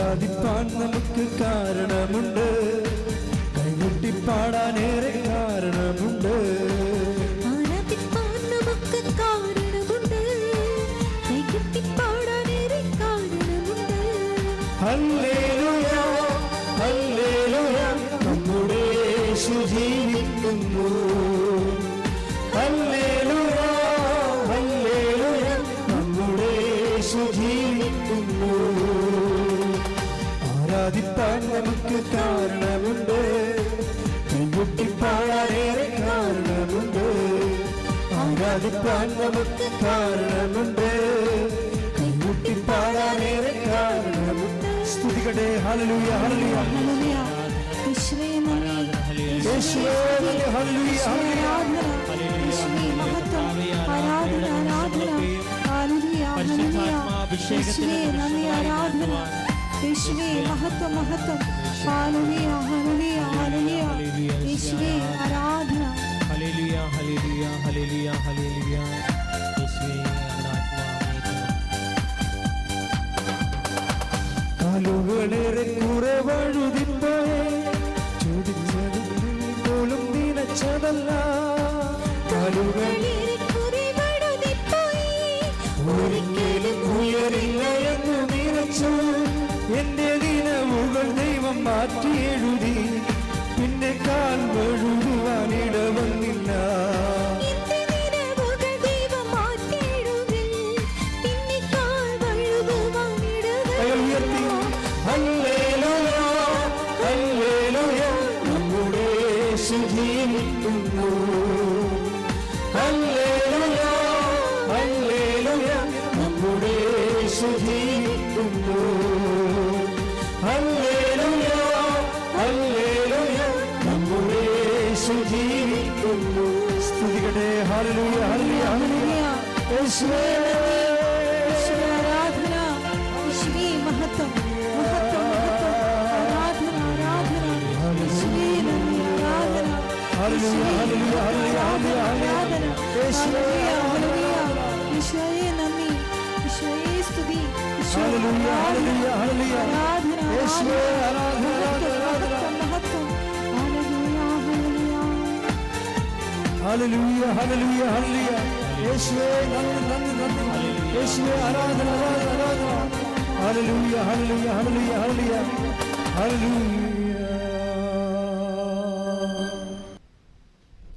ആരാധിപ്പാൻ നമുക്ക് കാരണമുണ്ട്, കൈകൊട്ടി പാടാനേറെ കാരണമുണ്ട്. ആരാധിപ്പാൻ നമുക്ക് കാരണമുണ്ട്, കൈകൊട്ടി പാടാനേറെ കാരണമുണ്ട്. ഹല്ലേലൂയ ഹല്ലേലൂയ നമ്മുടെ യേശു ജീവിക്കുന്നു. ഹല്ലേലൂയ ഹല്ലേലൂയ നമ്മുടെ യേശു ജീവിക്കുന്നു. ആരാധിപ്പാൻ നമുക്ക് കാരണമുണ്ട്, കൈകൊട്ടി പാടാനേറെ കാരണമുണ്ട്. ആരാധിപ്പാൻ നമുക്ക് കാരണമുണ്ട്, കൈകൊട്ടി പാടാനേറെ കാരണമുണ്ട്. സ്തുതിക്കട്ടെ. ഹല്ലേലൂയ ഹല്ലേലൂയ ഹല്ലേലൂയ. യേശുവേ നന്ദി, യേശുവേ നന്ദി. ഹല്ലേലൂയ ഹല്ലേലൂയ. യേശുവേ മഹത്വം, ആരാധന ആരാധന. ഹല്ലേലൂയ ഹല്ലേലൂയ. യേശുവേ നന്ദി, ആരാധന. യേശുവേ മഹത്വം മഹത്വം. ഹല്ലേലൂയ ഹല്ലേലൂയ ഹല്ലേലൂയ. യേശുവേ ആരാധന. ഹല്ലേലൂയ ഹല്ലേലൂയ ഹല്ലേലൂയ ഹല്ലേലൂയ. യേശുവേ കാലുകളേറെ കുറെ വഴുതിപ്പോയെ, ചോദിച്ചത് പോലും നിനച്ചതല്ല. കാലുകൾ ഒരിക്കലും ഉയരില്ല എന്ന് നിനച്ചു. എന്റെ ദിനവുകൾ ദൈവം മാറ്റി എഴുതി, പിന്നെ കാൽ വഴുകുവാൻ ഇടവന്നില്ല. ഹല്ലേലൂയ ഹല്ലേലൂയ നമ്മുടെ യേശു ജീവിക്കുന്നു. ഹല്ലേലൂയ ഹല്ലേലൂയ നമ്മുടെ യേശു ജീവിക്കുന്നു. ഹല്ലേലൂയ ഹല്ലേലൂയ നമ്മുടെ യേശു ജീവിക്കുന്നു. സ്തുതിക്കട്ടെ. ഹല്ലേലൂയ ഹല്ലേലൂയ ഹല്ലേലൂയ. യേശുവേ ആരാധന. യേശുവേ മഹത്വം മഹത്വം മഹത്വം. ആരാധന ആരാധന. യേശുവേ നന്ദി, ആരാധന. ഹല്ലേലൂയ ഹല്ലേലൂയ ഹല്ലേലൂയ ആരാധന. യേശുവേ ഹല്ലേലൂയ. യേശുവേ നന്ദി, യേശുവേ സ്തുതി. ഹല്ലേലൂയ ഹല്ലേലൂയ ഹല്ലേലൂയ. ആരാധന യേശുവേ ആരാധന ആരാധന. മഹത്വം. ഹല്ലേലൂയ ഹല്ലേലൂയ. ഹല്ലേലൂയ ഹല്ലേലൂയ ഹല്ലേലൂയ. യേശുവേ നന്ദി നന്ദി നന്ദി. യേശുവേ ആരാധന ആരാധന ആരാധന. ഹല്ലേലൂയ ഹല്ലേലൂയ ഹല്ലേലൂയ ഹല്ലേലൂയ ഹല്ലേലൂയ.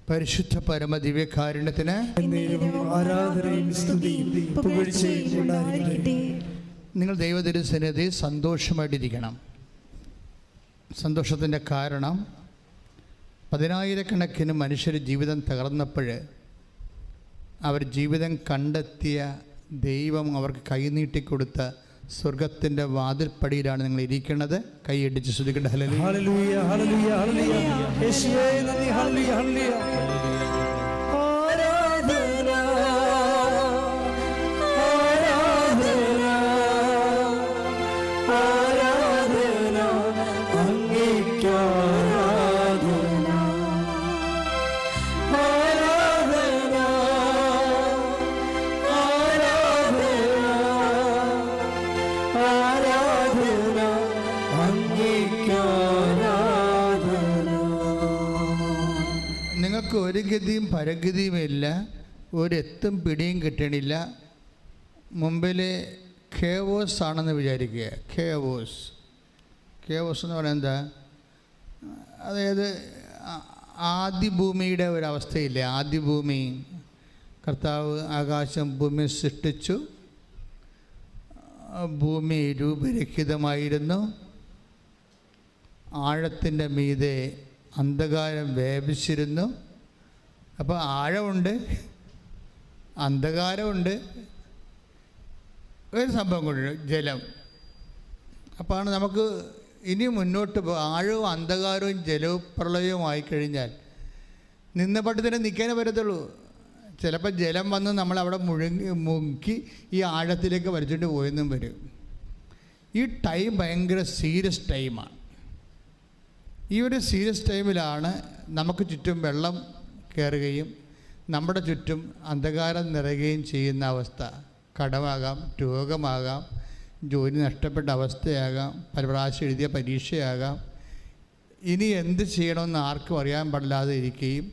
പരിശുദ്ധ പരമ ദിവ്യകാരുണ്യത്തിന് ആരാധനയും സ്തുതിയും പുകഴ്ചയും ഉണ്ടായിരിക്കട്ടെ. നിങ്ങൾ ദൈവതിരുസന്നിധി സന്തോഷമായിട്ടിരിക്കണം. സന്തോഷത്തിൻ്റെ കാരണം, പതിനായിരക്കണക്കിന് മനുഷ്യർ ജീവിതം തകർന്നപ്പോൾ അവർ ജീവിതം കണ്ടെത്തിയ ദൈവം അവർക്ക് കൈനീട്ടിക്കൊടുത്ത സ്വർഗത്തിൻ്റെ വാതിൽപ്പടിയിലാണ് നിങ്ങൾ ഇരിക്കുന്നത്. കൈയടിച്ച് ശ്രദ്ധിക്കട്ടെ. ഹല്ലേലൂയ ഹല്ലേലൂയ ഹല്ലേലൂയ ഹല്ലേലൂയ. യേശുവേ നന്ദി. ഹല്ലേലൂയ ഹല്ലേലൂയ. ആരാധന ആരാധന ആരാധന അങ്ങേയ്ക്ക് ആരാധന. ആരാധന ആരാധന ആരാധന അങ്ങേയ്ക്ക് ആരാധന. നിങ്ങൾക്ക് ഒരു ഗതിയും പരഗതിയുമില്ല, ഒരെത്തും പിടിയും കിട്ടണില്ല. മുമ്പിൽ ഖേവോസ് ആണെന്ന് വിചാരിക്കുക. ഖേവോസ് എന്ന് പറയുന്നത് എന്താ? അതായത് ആദിഭൂമിയുടെ ഒരവസ്ഥയില്ലേ? ആദിഭൂമി, കർത്താവ് ആകാശം ഭൂമി സൃഷ്ടിച്ചു. ഭൂമി രൂപരഹിതമായിരുന്നു. ആഴത്തിൻ്റെ മീതെ അന്ധകാരം വ്യാപിച്ചിരുന്നു. അപ്പോൾ ആഴമുണ്ട്, അന്ധകാരമുണ്ട്, ഒരു സംഭവം കൊണ്ട് ജലം. അപ്പോഴാണ് നമുക്ക് ഇനി മുന്നോട്ട് ആഴവും അന്ധകാരവും ജലവും പ്രളയവും ആയിക്കഴിഞ്ഞാൽ നിന്ന പട്ടത്തിന് നിൽക്കാനേ പറ്റത്തുള്ളൂ. ചിലപ്പോൾ ജലം വന്ന് നമ്മളവിടെ മുക്കി ഈ ആഴത്തിലേക്ക് വലിച്ചുകൊണ്ട് പോയെന്നും വരും. ഈ ടൈം ഭയങ്കര സീരിയസ് ടൈമാണ്. ഈ ഒരു സീരിയസ് ടൈമിലാണ് നമുക്ക് ചുറ്റും വെള്ളം കയറുകയും നമ്മുടെ ചുറ്റും അന്ധകാരം നിറയുകയും ചെയ്യുന്ന അവസ്ഥ. കടമാകാം, രോഗമാകാം, ജോലി നഷ്ടപ്പെട്ട അവസ്ഥയാകാം, പല പ്രാവശ്യം എഴുതിയ പരീക്ഷയാകാം. ഇനി എന്ത് ചെയ്യണമെന്ന് ആർക്കും അറിയാൻ പാടില്ലാതെ ഇരിക്കുകയും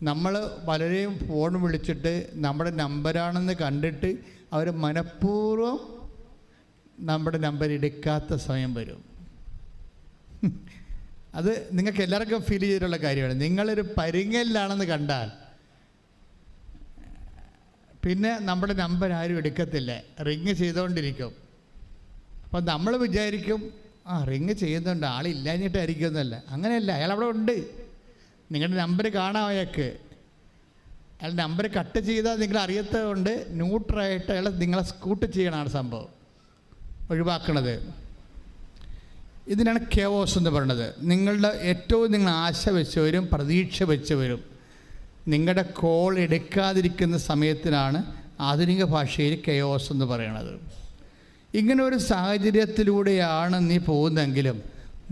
നമ്മൾ പലരെയും ഫോൺ വിളിച്ചിട്ട് നമ്മുടെ നമ്പരാണെന്ന് കണ്ടിട്ട് അവർ മനഃപൂർവ്വം നമ്മുടെ നമ്പർ എടുക്കാത്ത സമയം വരും. അത് നിങ്ങൾക്ക് എല്ലാവർക്കും ഫീൽ ചെയ്തിട്ടുള്ള കാര്യമാണ്. നിങ്ങളൊരു പരിങ്ങലിലാണെന്ന് കണ്ടാൽ പിന്നെ നമ്മുടെ നമ്പർ ആരും എടുക്കത്തില്ല, റിങ് ചെയ്തുകൊണ്ടിരിക്കും. അപ്പം നമ്മൾ വിചാരിക്കും റിങ് ചെയ്യുന്നുണ്ട്, ആളില്ലാഞ്ഞിട്ടായിരിക്കും എന്നല്ല. അങ്ങനെയല്ല, അയാളവിടെ ഉണ്ട്, നിങ്ങളുടെ നമ്പർ കാണാം അയാൾക്ക്. അയാൾ നമ്പർ കട്ട് ചെയ്താൽ നിങ്ങൾ അറിയാത്തതുകൊണ്ട് ന്യൂട്രായിട്ട് അയാൾ നിങ്ങളെ സ്കൂട്ട് ചെയ്യണമാണ് സംഭവം, ഒഴിവാക്കണത്. ഇതിനാണ് കെയോസ് എന്ന് പറയുന്നത്. നിങ്ങളുടെ ഏറ്റവും നിങ്ങൾ ആശ വെച്ചവരും പ്രതീക്ഷ വെച്ചവരും നിങ്ങളുടെ കോൾ എടുക്കാതിരിക്കുന്ന സമയത്തിനാണ് ആധുനിക ഭാഷയിൽ കെയോസ് എന്ന് പറയുന്നത്. ഇങ്ങനെ ഒരു സാഹചര്യത്തിലൂടെയാണ് നീ പോകുന്നതെങ്കിലും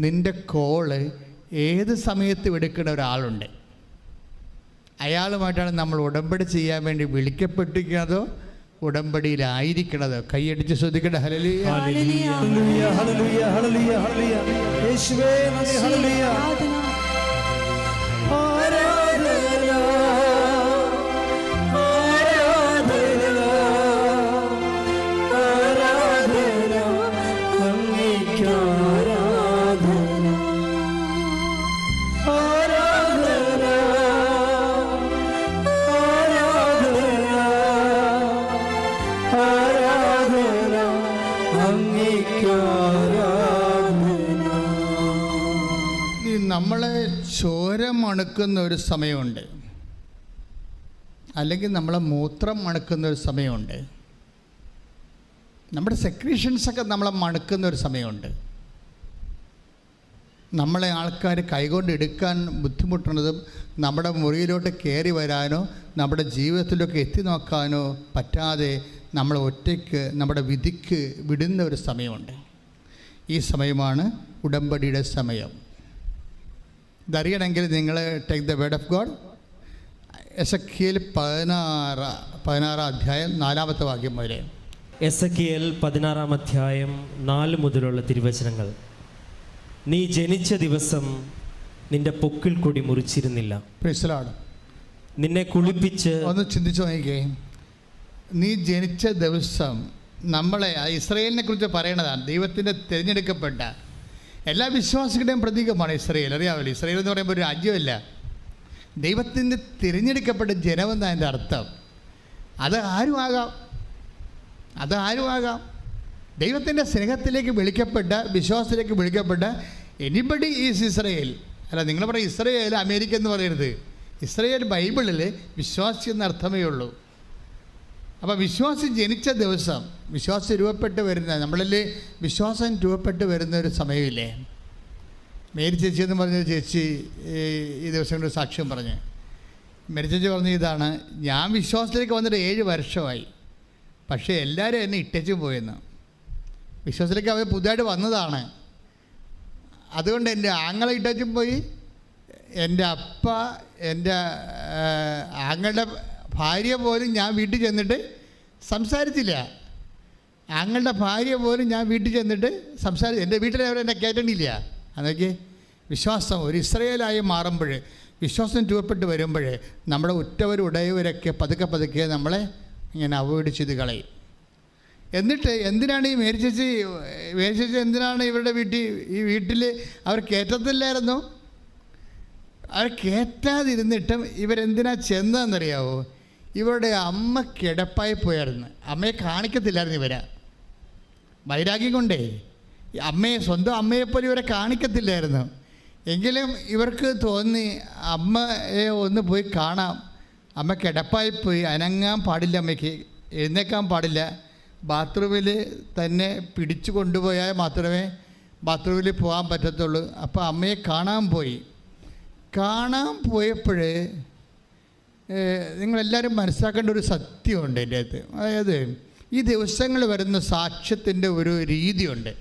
നിൻ്റെ കോള് ഏത് സമയത്തും എടുക്കുന്ന ഒരാളുണ്ട്. അയാളുമായിട്ടാണ് നമ്മൾ ഉടമ്പടി ചെയ്യാൻ വേണ്ടി വിളിക്കപ്പെട്ടിരിക്കുന്നതോ ഉടമ്പടിയിലായിരിക്കണത്. കൈയടിച്ച് ശ്രദ്ധിക്കട്ടെ. ഹല്ലേലൂയ ഹല്ലേലൂയ ഹല്ലേലൂയ ഹല്ലേലൂയ ഹല്ലേലൂയ. യേശുവേ നന്ദി. ഹല്ലേലൂയ. ആരാധന ആരാധന ആരാധന അങ്ങേയ്ക്ക് ആരാധന ആരാധന ആരാധന അങ്ങേയ്ക്ക് ആരാധന. നമ്മളെ ചോര മണക്കുന്ന ഒരു സമയമുണ്ട്, അല്ലെങ്കിൽ നമ്മളെ മൂത്രം മണക്കുന്ന ഒരു സമയമുണ്ട്, നമ്മുടെ സെക്രീഷൻസൊക്കെ നമ്മളെ മണക്കുന്ന ഒരു സമയമുണ്ട്. നമ്മളെ ആൾക്കാർ കൈകൊണ്ട് എടുക്കാൻ ബുദ്ധിമുട്ടുന്നതും നമ്മുടെ മുറിയിലോട്ട് കയറി വരാനോ നമ്മുടെ ജീവിതത്തിലൊക്കെ എത്തി നോക്കാനോ പറ്റാതെ നമ്മൾ ഒറ്റയ്ക്ക് നമ്മുടെ വിധിക്ക് വിടുന്ന ഒരു സമയമുണ്ട്. ഈ സമയമാണ് ഉടമ്പടിയുടെ സമയം. ഇതറിയണമെങ്കിൽ നിങ്ങൾ take the word of God. Ezekiel 16 അധ്യായം 4-ാമത്തെ വാക്യം വരെ. എസെക്കിയേൽ 16 അധ്യായം 4 മുതലുള്ള തിരുവചനങ്ങൾ. നീ ജനിച്ച ദിവസം നിന്റെ പൊക്കിൾ കൊടി മുറിച്ചിരുന്നില്ല. Price the Lord. നിന്നെ കുളിപ്പിച്ച് ഒന്ന് ചിന്തിച്ചു നോക്കിക്കേ. നീ ജനിച്ച ദിവസം നമ്മളെ ഇസ്രയേലിനെ കുറിച്ച് പറയണതാണ്. ദൈവത്തിൻ്റെ തിരഞ്ഞെടുക്കപ്പെട്ട എല്ലാ വിശ്വാസികളുടെയും പ്രതീകമാണ് ഇസ്രയേൽ. അറിയാമല്ലോ, ഇസ്രയേൽ എന്ന് പറയുമ്പോൾ ഒരു രാജ്യമല്ല, ദൈവത്തിൻ്റെ തിരഞ്ഞെടുക്കപ്പെട്ട ജനമെന്നാണ് അതിൻ്റെ അർത്ഥം. അത് ആരും ആകാം. ദൈവത്തിൻ്റെ സ്നേഹത്തിലേക്ക് വിളിക്കപ്പെട്ട, വിശ്വാസത്തിലേക്ക് വിളിക്കപ്പെട്ട എനിബഡി ഈസ് ഇസ്രയേൽ. അല്ല, നിങ്ങൾ പറയും ഇസ്രയേൽ അമേരിക്ക എന്ന് പറയരുത്. ഇസ്രയേൽ ബൈബിളിൽ വിശ്വാസി എന്ന അർത്ഥമേ ഉള്ളൂ. അപ്പോൾ വിശ്വാസി ജനിച്ച ദിവസം, വിശ്വാസം രൂപപ്പെട്ട് വരുന്ന, നമ്മളിൽ വിശ്വാസം രൂപപ്പെട്ട് വരുന്ന ഒരു സമയമില്ലേ. മേരി ചേച്ചി എന്ന് പറഞ്ഞൊരു ചേച്ചി ഈ ദിവസങ്ങളിൽ സാക്ഷ്യം പറഞ്ഞ്, മേരി ചേച്ചി പറഞ്ഞ ഇതാണ്: ഞാൻ വിശ്വാസത്തിലേക്ക് വന്നിട്ട് 7 വർഷമായി, പക്ഷേ എല്ലാവരും എന്നെ ഇട്ടേച്ചും പോയെന്ന്. വിശ്വാസത്തിലേക്ക് അവർ പുതുതായിട്ട് വന്നതാണ്. അതുകൊണ്ട് എൻ്റെ ആങ്ങളെ ഇട്ടേച്ചും പോയി, എൻ്റെ അപ്പ, എൻ്റെ ആങ്ങളുടെ ഭാര്യ പോലും ഞാൻ വീട്ടിൽ ചെന്നിട്ട് സംസാരിച്ചില്ല. ആങ്ങളുടെ ഭാര്യ പോലും ഞാൻ വീട്ടിൽ ചെന്നിട്ട് എൻ്റെ വീട്ടിലവരെന്നെ കയറ്റണില്ല. അതൊക്കെ വിശ്വാസം ഒരു ഇസ്രയേലായി മാറുമ്പോൾ, വിശ്വാസം രൂപപ്പെട്ട് വരുമ്പോൾ നമ്മുടെ ഉറ്റവരും ഉടയവരൊക്കെ പതുക്കെ പതുക്കെ നമ്മളെ ഇങ്ങനെ അവോയ്ഡ് ചെയ്ത് കളയും. എന്നിട്ട് എന്തിനാണ് ഈ മേരി ചേച്ചി എന്തിനാണ് ഇവരുടെ വീട്ടിൽ അവർ കയറ്റത്തില്ലായിരുന്നു? അവർ കയറ്റാതിരുന്നിട്ടും ഇവരെന്തിനാ ചെന്നതെന്നറിയാവോ? ഇവരുടെ അമ്മ കിടപ്പായി പോയായിരുന്നു. അമ്മയെ കാണിക്കത്തില്ലായിരുന്നു ഇവരെ. വൈരാഗ്യം കൊണ്ടേ സ്വന്തം അമ്മയെപ്പോലെ ഇവരെ കാണിക്കത്തില്ലായിരുന്നു. എങ്കിലും ഇവർക്ക് തോന്നി അമ്മയെ ഒന്ന് പോയി കാണാം. അമ്മ കിടപ്പായിപ്പോയി, അനങ്ങാൻ പാടില്ല, അമ്മയ്ക്ക് എഴുന്നേക്കാൻ പാടില്ല. ബാത്റൂമിൽ തന്നെ പിടിച്ചു കൊണ്ടുപോയാൽ മാത്രമേ ബാത്റൂമിൽ പോകാൻ പറ്റത്തുള്ളൂ. അപ്പോൾ അമ്മയെ കാണാൻ പോയപ്പോൾ നിങ്ങളെല്ലാവരും മനസ്സിലാക്കേണ്ട ഒരു സത്യമുണ്ട് എൻ്റെ അകത്ത്. അതായത് ഈ ദിവസങ്ങൾ വരുന്ന സാക്ഷ്യത്തിൻ്റെ ഒരു രീതിയുണ്ട്.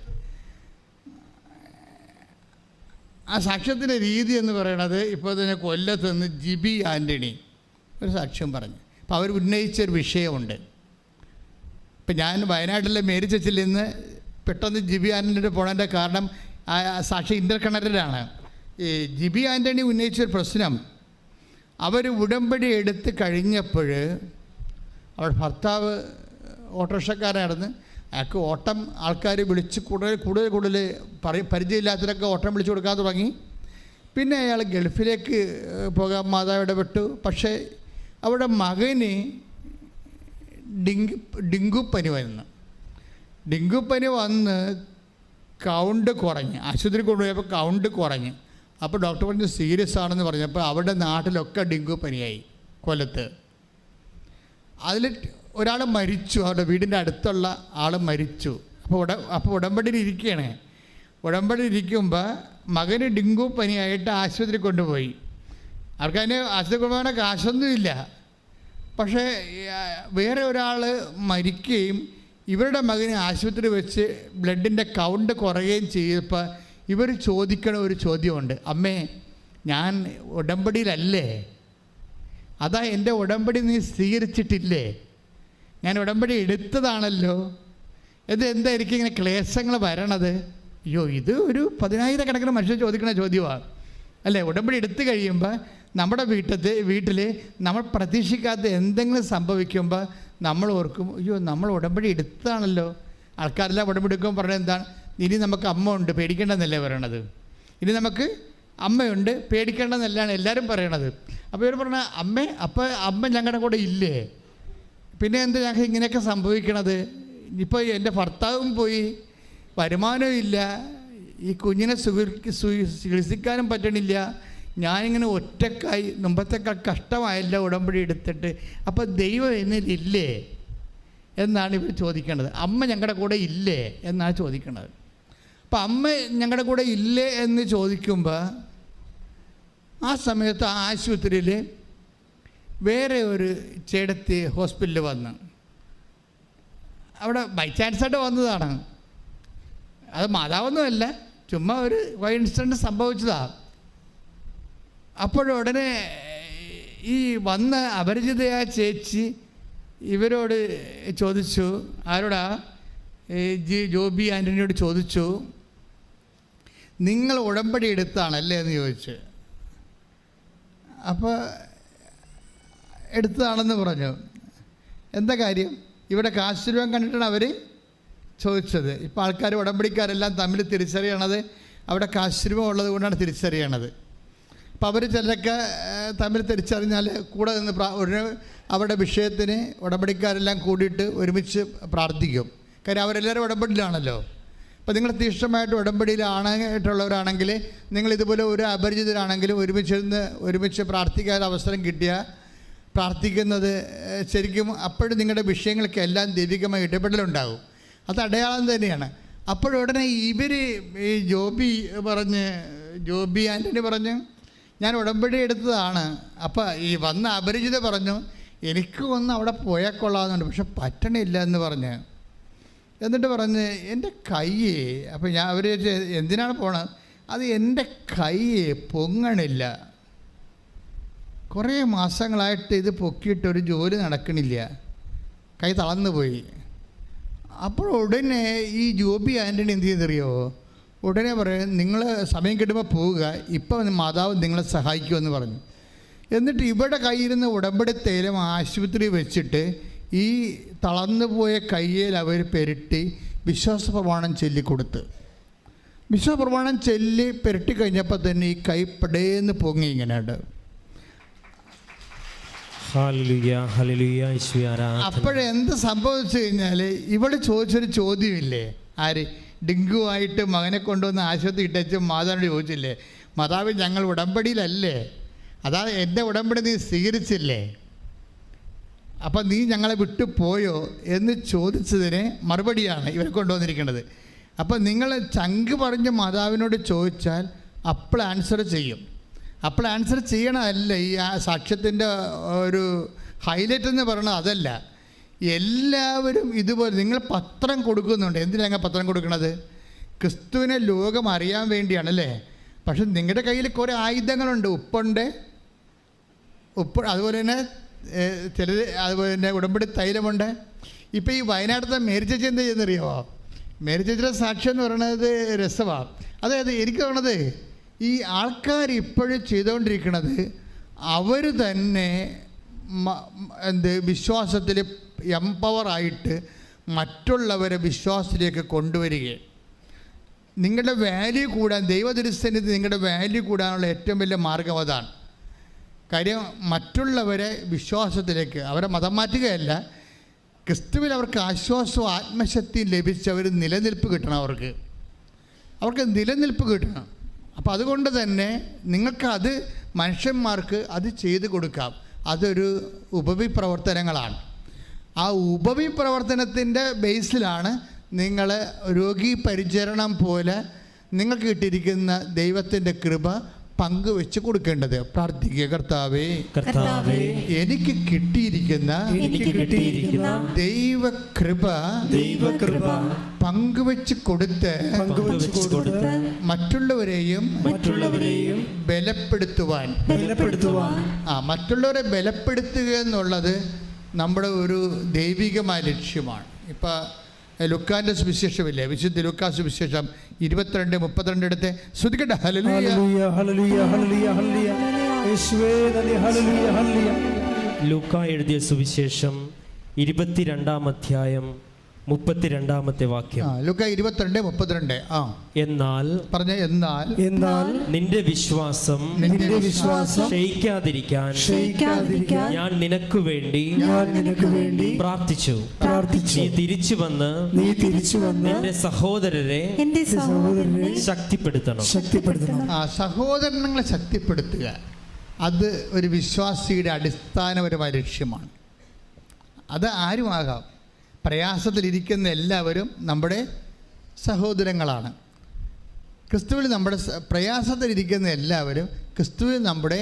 ആ സാക്ഷ്യത്തിൻ്റെ രീതി എന്ന് പറയണത്, ഇപ്പോൾ തന്നെ കൊല്ലത്ത് നിന്ന് ജിബി ആൻ്റണി ഒരു സാക്ഷ്യം പറഞ്ഞു. അപ്പോൾ അവർ ഉന്നയിച്ചൊരു വിഷയമുണ്ട്. ഇപ്പം ഞാൻ വയനാട്ടിലെ മേരി ചർച്ചിൽ നിന്ന് പെട്ടെന്ന് ജിബി ആൻ്റണി പോണതിൻ്റെ കാരണം സാക്ഷി ഇൻ്റർ കണക്റ്റഡാണ്. ഈ ജിബി ആൻ്റണി ഉന്നയിച്ചൊരു പ്രശ്നം, അവർ ഉടമ്പടി എടുത്ത് കഴിഞ്ഞപ്പോൾ അവരുടെ ഭർത്താവ് ഓട്ടോറിക്ഷക്കാരായിരുന്നു. അയാൾക്ക് ഓട്ടം ആൾക്കാർ വിളിച്ച് കൂടുതൽ പരിചയമില്ലാത്തവരൊക്കെ ഓട്ടം വിളിച്ചു കൊടുക്കാൻ തുടങ്ങി. പിന്നെ അയാൾ ഗൾഫിലേക്ക് പോകാൻ മാതാവ് ഇടപെട്ടു. പക്ഷേ അവിടെ മകന് ഡെങ്കുപ്പനി വന്ന് കൗണ്ട് കുറഞ്ഞ് ആശുപത്രി കൊണ്ടുപോയപ്പോൾ കൗണ്ട് കുറഞ്ഞ്. അപ്പോൾ ഡോക്ടർ പറഞ്ഞ് സീരിയസ് ആണെന്ന് പറഞ്ഞപ്പോൾ അവിടെ നാട്ടിലൊക്കെ ഡെങ്കുപ്പനിയായി. കൊല്ലത്ത് അതിൽ ഒരാൾ മരിച്ചു, അവരുടെ വീടിൻ്റെ അടുത്തുള്ള ആൾ മരിച്ചു. അപ്പോൾ ഉടമ്പടിയിൽ ഇരിക്കുകയാണ്. ഉടമ്പടി ഇരിക്കുമ്പോൾ മകന് ഡെങ്കുപ്പനിയായിട്ട് ആശുപത്രി കൊണ്ടുപോയി. അവർക്കതിന് ആശുപത്രി കൊണ്ടുപോകാൻ കാശൊന്നുമില്ല. പക്ഷേ വേറെ ഒരാൾ മരിക്കുകയും ഇവരുടെ മകന് ആശുപത്രി വെച്ച് ബ്ലഡിൻ്റെ കൗണ്ട് കുറയുകയും ചെയ്തപ്പോൾ ഇവർ ചോദിക്കണ ഒരു ചോദ്യമുണ്ട്, അമ്മേ ഞാൻ ഉടമ്പടിയിലല്ലേ? അതാ എൻ്റെ ഉടമ്പടി നീ സ്വീകരിച്ചിട്ടില്ലേ? ഞാൻ ഉടമ്പടി എടുത്തതാണല്ലോ. എന്തായിരിക്കും ഇങ്ങനെ ക്ലേശങ്ങൾ വരണത്? അയ്യോ, ഇത് ഒരു 10,000 മനുഷ്യർ ചോദിക്കുന്ന ചോദ്യമാണ് അല്ലേ? ഉടമ്പടി എടുത്തു കഴിയുമ്പോൾ നമ്മുടെ വീട്ടിൽ നമ്മൾ പ്രതീക്ഷിക്കാത്ത എന്തെങ്കിലും സംഭവിക്കുമ്പോൾ നമ്മൾ ഓർക്കും, അയ്യോ നമ്മൾ ഉടമ്പടി എടുത്തതാണല്ലോ. ആൾക്കാരെല്ലാം ഉടമ്പടി എടുക്കുമ്പോൾ പറഞ്ഞത് എന്താണ്? ഇനി നമുക്ക് അമ്മ ഉണ്ട്, പേടിക്കേണ്ടെന്നല്ലേ പറയണത്. ഇനി നമുക്ക് അമ്മയുണ്ട്, പേടിക്കേണ്ടെന്നല്ലാണ് എല്ലാവരും പറയണത്. അപ്പോൾ ഇവർ പറഞ്ഞ അമ്മ ഞങ്ങളുടെ കൂടെ ഇല്ലേ? പിന്നെ എന്താ ഞങ്ങൾക്ക് ഇങ്ങനെയൊക്കെ സംഭവിക്കണത്? ഇപ്പോൾ എൻ്റെ ഭർത്താവും പോയി, വരുമാനവും ഇല്ല, ഈ കുഞ്ഞിനെ ചികിത്സിക്കാനും പറ്റണില്ല, ഞാനിങ്ങനെ ഒറ്റക്കായി, മുമ്പത്തേക്കാൾ കഷ്ടമായല്ല ഉടമ്പടി എടുത്തിട്ട്. അപ്പോൾ ദൈവം എന്നിലില്ലേ എന്നാണ് ഇവർ ചോദിക്കേണ്ടത്. അമ്മ ഞങ്ങളുടെ കൂടെ ഇല്ലേ എന്നാണ് ചോദിക്കേണ്ടത്. അപ്പം അമ്മ ഞങ്ങളുടെ കൂടെ ഇല്ലേ എന്ന് ചോദിക്കുമ്പോൾ ആ സമയത്ത് ആ ആശുപത്രിയിൽ വേറെ ഒരു ചേടത്തി ഹോസ്പിറ്റലിൽ വന്ന്, അവിടെ ബൈ ചാൻസായിട്ട് വന്നതാണ്, അത് മാതാവൊന്നുമല്ല, ചുമ്മാ ഒരു കോയിൻസിഡൻറ്റ് സംഭവിച്ചതാണ്. അപ്പോഴുടനെ ഈ വന്ന അപരിചിതയായ ചേച്ചി ഇവരോട് ചോദിച്ചു, ആരോടാ? ജോബി ആൻ്റണിയോട് ചോദിച്ചു, നിങ്ങൾ ഉടമ്പടി എടുത്താണല്ലേ എന്ന് ചോദിച്ചു. അപ്പോൾ എടുത്തതാണെന്ന് പറഞ്ഞു. എന്താ കാര്യം? ഇവിടെ കാശ് രൂപം കണ്ടിട്ടാണ് അവർ ചോദിച്ചത്. ഇപ്പോൾ ആൾക്കാർ ഉടമ്പടിക്കാരെല്ലാം തമ്മിൽ തിരിച്ചറിയണത് അവിടെ കാശ് രൂപം ഉള്ളത് കൊണ്ടാണ് തിരിച്ചറിയണത്. അപ്പോൾ അവർ ചിലരൊക്കെ തമ്മിൽ തിരിച്ചറിഞ്ഞാൽ കൂടെ നിന്ന് അവരുടെ വിഷയത്തിന് ഉടമ്പടിക്കാരെല്ലാം കൂടിയിട്ട് ഒരുമിച്ച് പ്രാർത്ഥിക്കും. കാര്യം അവരെല്ലാവരും ഉടമ്പടിയിലാണല്ലോ. അപ്പോൾ നിങ്ങൾ തീഷ്ണമായിട്ട് ഉടമ്പടിയിലായിട്ടുള്ളവരാണെങ്കിൽ, നിങ്ങളിതുപോലെ ഒരു അപരിചിതരാണെങ്കിലും ഒരുമിച്ച് പ്രാർത്ഥിക്കാൻ അവസരം കിട്ടിയാൽ പ്രാർത്ഥിക്കുന്നത് ശരിക്കും അപ്പോഴും നിങ്ങളുടെ വിഷയങ്ങൾക്ക് എല്ലാം ദൈവികമായ ഇടപെടലുണ്ടാകും. അത് അടയാളം തന്നെയാണ്. അപ്പോഴുടനെ ഇവർ ഈ ജോബി ആൻ്റണി പറഞ്ഞു, ഞാൻ ഉടമ്പടി എടുത്തതാണ്. അപ്പോൾ ഈ വന്ന അപരിചിത പറഞ്ഞു, എനിക്ക് ഒന്ന് അവിടെ പോയാൽ കൊള്ളാമെന്നുണ്ട്, പക്ഷെ പറ്റണില്ല എന്ന് പറഞ്ഞ്. എന്നിട്ട് പറഞ്ഞ് എൻ്റെ കയ്യേ, അപ്പോൾ അവർ എന്തിനാണ് പോണത്? അത് എൻ്റെ കയ്യേ പൊങ്ങണില്ല, കുറേ മാസങ്ങളായിട്ട് ഇത് പൊക്കിയിട്ട് ഒരു ജോലി നടക്കണില്ല, കൈ തളർന്നു പോയി. അപ്പോൾ ഉടനെ ഈ ജോബി ആൻ്റണി എന്ത് ചെയ്തറിയോ? ഉടനെ പറയും, നിങ്ങൾ സമയം കിട്ടുമ്പോൾ പോവുക, ഇപ്പം മാതാവ് നിങ്ങളെ സഹായിക്കുമെന്ന് പറഞ്ഞു. എന്നിട്ട് ഇവിടെ കയ്യിരുന്ന ഉടമ്പടി തൈലം ആശുപത്രി വെച്ചിട്ട് ഈ തളർന്നു പോയ കയ്യിൽ അവർ പെരട്ടി വിശ്വാസ പ്രമാണം ചൊല്ലിക്കൊടുത്ത്. വിശ്വാസ പ്രമാണം ചൊല്ലി പെരട്ടി കഴിഞ്ഞപ്പോൾ തന്നെ ഈ കൈ പടേന്ന് പൊങ്ങി ഇങ്ങനെയുണ്ട്. അപ്പോഴെന്ത് സംഭവിച്ചു കഴിഞ്ഞാൽ ഇവിടെ ചോദിച്ചൊരു ചോദ്യമില്ലേ? ആര്? ഡെങ്കുവായിട്ട് മകനെ കൊണ്ടുവന്ന് ആശുപത്രി ഇട്ടേച്ച് മാതാവിനോട് ചോദിച്ചില്ലേ, മാതാവ് ഞങ്ങൾ ഉടമ്പടിയിലല്ലേ, അതാ എൻ്റെ ഉടമ്പടി നീ സ്വീകരിച്ചില്ലേ, അപ്പം നീ ഞങ്ങളെ വിട്ടു പോയോ എന്ന് ചോദിച്ചതിന് മറുപടിയാണ് ഇവരെ കൊണ്ടുവന്നിരിക്കുന്നത്. അപ്പം നിങ്ങൾ ചങ്ക് പറഞ്ഞ് മാതാവിനോട് ചോദിച്ചാൽ അപ്പോൾ ആൻസർ ചെയ്യും. അപ്പോൾ ആൻസർ ചെയ്യണമല്ല ഈ സാക്ഷ്യത്തിൻ്റെ ഒരു ഹൈലൈറ്റ് എന്ന് പറയുന്നത് അതല്ല. എല്ലാവരും ഇതുപോലെ നിങ്ങൾ പത്രം കൊടുക്കുന്നുണ്ട്. എന്തിനാണ് പത്രം കൊടുക്കുന്നത്? ക്രിസ്തുവിനെ ലോകം അറിയാൻ വേണ്ടിയാണല്ലേ. പക്ഷെ നിങ്ങളുടെ കയ്യിൽ കുറേ ആയുധങ്ങളുണ്ട്. ഉപ്പുണ്ട്, അതുപോലെ തന്നെ അതുപോലെ തന്നെ ഉടമ്പടി തൈലമുണ്ട്. ഇപ്പോൾ ഈ വയനാട്ടിലത്തെ മേരി ചേച്ചി എന്താ ചെയ്യുന്നറിയാമോ? മേരി ചേച്ചിയുടെ സാക്ഷ്യം എന്ന് പറയുന്നത് രസമാണ്. അതായത് എനിക്ക് തോന്നുന്നത് ഈ ആൾക്കാർ ഇപ്പോഴും ചെയ്തുകൊണ്ടിരിക്കുന്നത് അവർ തന്നെ വിശ്വാസത്തിൽ എംപവറായിട്ട് മറ്റുള്ളവരെ വിശ്വാസത്തിലേക്ക് കൊണ്ടുവരികയാണ്. നിങ്ങളുടെ വാല്യൂ കൂടാൻ, ദൈവദൃശ്യത്തിൽ നിങ്ങളുടെ വാല്യൂ കൂടാനുള്ള ഏറ്റവും വലിയ മാർഗം അതാണ്. കാര്യം മറ്റുള്ളവരെ വിശ്വാസത്തിലേക്ക്, അവരെ മതം മാറ്റുകയല്ല, ക്രിസ്തുവിൽ അവർക്ക് ആശ്വാസവും ആത്മശക്തിയും ലഭിച്ച് അവർ നിലനിൽപ്പ് കിട്ടണം. അവർക്ക് നിലനിൽപ്പ് കിട്ടണം. അപ്പോൾ അതുകൊണ്ട് തന്നെ നിങ്ങൾക്കത് മനുഷ്യന്മാർക്ക് അത് ചെയ്തു കൊടുക്കാം. അതൊരു ഉപവിപ്രവർത്തനങ്ങളാണ്. ആ ഉപവിപ്രവർത്തനത്തിൻ്റെ ബേസിലാണ് നിങ്ങൾ രോഗി പരിചരണം പോലെ നിങ്ങൾക്ക് കിട്ടിയിരിക്കുന്ന ദൈവത്തിൻ്റെ കൃപ പങ്കുവെച്ച് കൊടുക്കേണ്ടത്. പ്രാർത്ഥിക്കുക, കർത്താവേ എനിക്ക് കിട്ടിയിരിക്കുന്ന ദൈവകൃപ പങ്കുവെച്ച് കൊടുത്ത് മറ്റുള്ളവരെയും ബലപ്പെടുത്തുവാൻ. മറ്റുള്ളവരെ ബലപ്പെടുത്തുക എന്നുള്ളത് നമ്മുടെ ഒരു ദൈവികമായ ലക്ഷ്യമാണ്. ഇപ്പം ലുക്കാന്റെ സുവിശേഷമില്ലേ, വിശുദ്ധ ലൂക്കാ സുവിശേഷം 22:32 എടുത്ത് ശ്രദ്ധിക്കട്ടെ. ലൂക്കാ എഴുതിയ സുവിശേഷം 22-ാം അധ്യായം 32-ാമത്തെ വാക്യം. ലൂക്കാ 22:32. എന്നാൽ നിന്റെ വിശ്വാസം ക്ഷയിക്കാതിരിക്കാൻ ഞാൻ നിനക്ക് വേണ്ടി പ്രാർത്ഥിച്ചു. നീ തിരിച്ചു വന്ന് നിന്റെ സഹോദരരെ ശക്തിപ്പെടുത്തണം. സഹോദരങ്ങളെ ശക്തിപ്പെടുത്തുക, അത് ഒരു വിശ്വാസിയുടെ അടിസ്ഥാനപരമായ ലക്ഷ്യമാണ്. അത് ആരുമാകാം. പ്രയാസത്തിലിരിക്കുന്ന എല്ലാവരും നമ്മുടെ സഹോദരങ്ങളാണ്. ക്രിസ്തുവിൽ നമ്മുടെ പ്രയാസത്തിലിരിക്കുന്ന എല്ലാവരും ക്രിസ്തുവിൽ നമ്മുടെ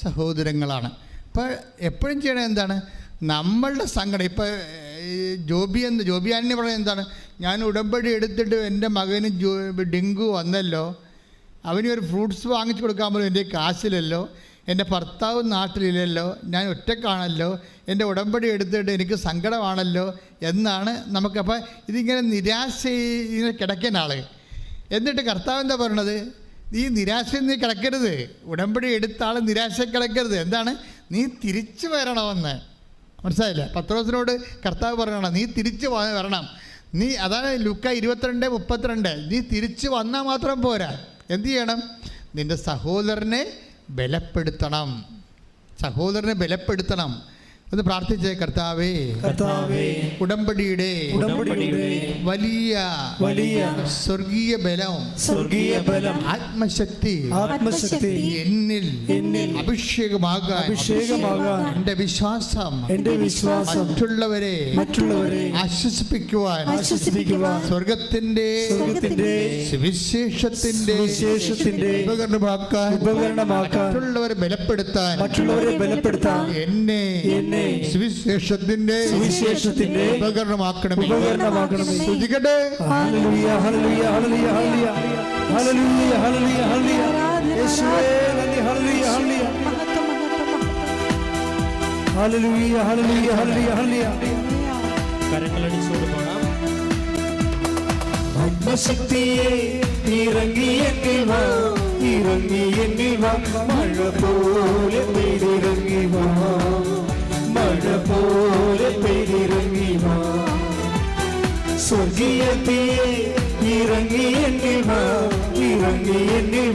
സഹോദരങ്ങളാണ്. അപ്പോൾ എപ്പോഴും ചെയ്യണത് എന്താണ്? നമ്മളുടെ സങ്കടം. ഇപ്പോൾ ജോബിയാനെ പറയുന്നത് എന്താണ്? ഞാൻ ഉടമ്പടി എടുത്തിട്ട് എൻ്റെ മകന് ഡെങ്കു വന്നല്ലോ, അവനൊരു ഫ്രൂട്ട്സ് വാങ്ങിച്ചു കൊടുക്കാൻ പോലും എൻ്റെ കാശിലല്ലോ, എൻ്റെ ഭർത്താവ് നാട്ടിലില്ലല്ലോ, ഞാൻ ഒറ്റക്കാണല്ലോ, എൻ്റെ ഉടമ്പടി എടുത്തിട്ട് എനിക്ക് സങ്കടമാണല്ലോ എന്നാണ് നമുക്കപ്പോൾ ഇതിങ്ങനെ ഇങ്ങനെ കിടക്കുന്ന ആൾ. എന്നിട്ട് കർത്താവ് എന്താ പറയണത്? നീ നിരാശയിൽ നീ കിടക്കരുത്, ഉടമ്പടി എടുത്ത ആൾ നിരാശയിൽ കിടക്കരുത്. എന്താണ്? നീ തിരിച്ചു വരണമെന്ന്. മനസ്സിലായില്ലേ? പത്രോസിനോട് കർത്താവ് പറയണം, നീ തിരിച്ചു വരണം. അതാണ് ലൂക്കാ 22:32. നീ തിരിച്ചു വന്നാൽ മാത്രം പോരാ, എന്തു ചെയ്യണം? നിൻ്റെ സഹോദരനെ ബലപ്പെടുത്തണം. ഒന്ന് പ്രാർത്ഥിച്ചേ. കർത്താവേ, ഉടമ്പടിയുടെ വലിയ സ്വർഗീയ ബലം ആത്മശക്തി എന്നിൽ അഭിഷേകമാകാൻ എൻ്റെ വിശ്വാസം മറ്റുള്ളവരെ ആശ്വസിപ്പിക്കുവാൻ സ്വർഗത്തിന്റെ സുവിശേഷത്തിന്റെ ഉപകരണമാക്കാൻ മറ്റുള്ളവരെ ബലപ്പെടുത്താൻ എന്നെ സുവിശേഷത്തിന്റെ ഉപകരണമാക്കണമേ. ശ്രദ്ധിക്കട്ടെ. ഹല്ലേലൂയ, ഹല്ലേലൂയ, ഹല്ലേലൂയ, ഹല്ലേലൂയ, ഹല്ലേലൂയ, ഹല്ലേലൂയ, ഹല്ലേലൂയ. യേശുവേ നന്ദി. ഹല്ലേലൂയ, ഹല്ലേലൂയ, ഹല്ലേലൂയ, ഹല്ലേലൂയ, ഹല്ലേലൂയ, ഹല്ലേലൂയ. കരങ്ങളടിച്ചുകൊണ്ട് പോകാം. ആത്മശക്തിയെ ഇറങ്ങി എന്നിൽ വാ, മഴ പോലെ പെയ്തിറങ്ങി വാ, മഴ പോലെ പെയ്തിറങ്ങി വാ. സ്വർഗീയതയെ ഇറങ്ങി എന്നിൽ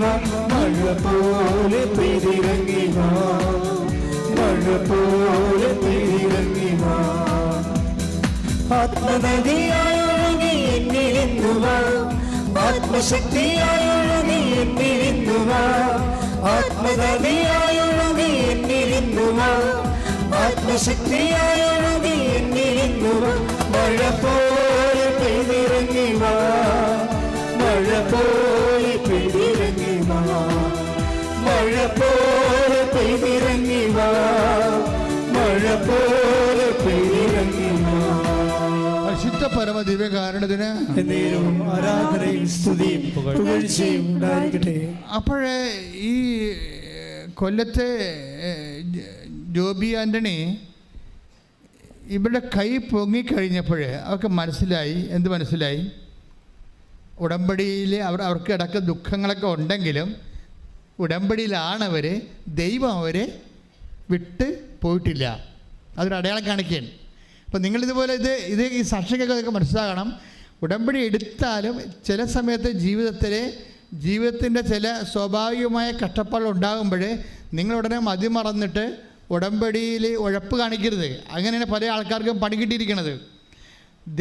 വാ, മഴ പോലെ പെയ്തിറങ്ങി വാ, മഴ പോലെ പെയ്തിറങ്ങി വാ. ആത്മനദിയായൊഴുകി എന്നിരുന്നു വാ, ആത്മശക്തിയായൊഴുകി എന്നിരുന്നു വാ, ആത്മനദിയായൊഴുകി എന്നിരുന്നു വാ, ആത്മശക്തിയായൊഴുകി എന്നിരുന്നു വാ. മഴ പോലെ പെയ്തിറങ്ങി വാ, മഴ പോലെ പെയ്തിറങ്ങി വാ, മഴ പോലെ പെയ്തിറങ്ങി വാ, മഴ പോലെ പെയ്തിറങ്ങി വാ. പരിശുദ്ധ പരമദിവ്യകാരണത്തിന് ആരാധനയും സ്തുതിയും പുകഴ്ചയും ഉണ്ടായിരിക്കട്ടെ. അപ്പോഴേ ഈ കൊല്ലത്തെ ജോബി ആൻ്റണി ഇവിടെ കൈ പൊങ്ങിക്കഴിഞ്ഞപ്പോൾ അവർക്ക് മനസ്സിലായി. എന്ത് മനസ്സിലായി? ഉടമ്പടിയിൽ അവർക്ക് ഇടയ്ക്ക് ദുഃഖങ്ങളൊക്കെ ഉണ്ടെങ്കിലും ഉടമ്പടിയിലാണവർ, ദൈവം അവരെ വിട്ട് പോയിട്ടില്ല. അതൊരു അടയാളം കാണിക്കുകയാണ്. അപ്പോൾ നിങ്ങളിതുപോലെ ഈ സാക്ഷികൾക്കൊക്കെ മനസ്സിലാകണം. ഉടമ്പടി എടുത്താലും ചില സമയത്ത് ജീവിതത്തിൻ്റെ ചില സ്വാഭാവികമായ കഷ്ടപ്പാടുകൾ ഉണ്ടാകുമ്പോൾ നിങ്ങൾ ഉടനെ മതിമറന്നിട്ട് ഉടമ്പടിയിൽ ഉഴപ്പ് കാണിക്കരുത്. അങ്ങനെയാണ് പല ആൾക്കാർക്കും പണി കിട്ടിയിരിക്കുന്നത്.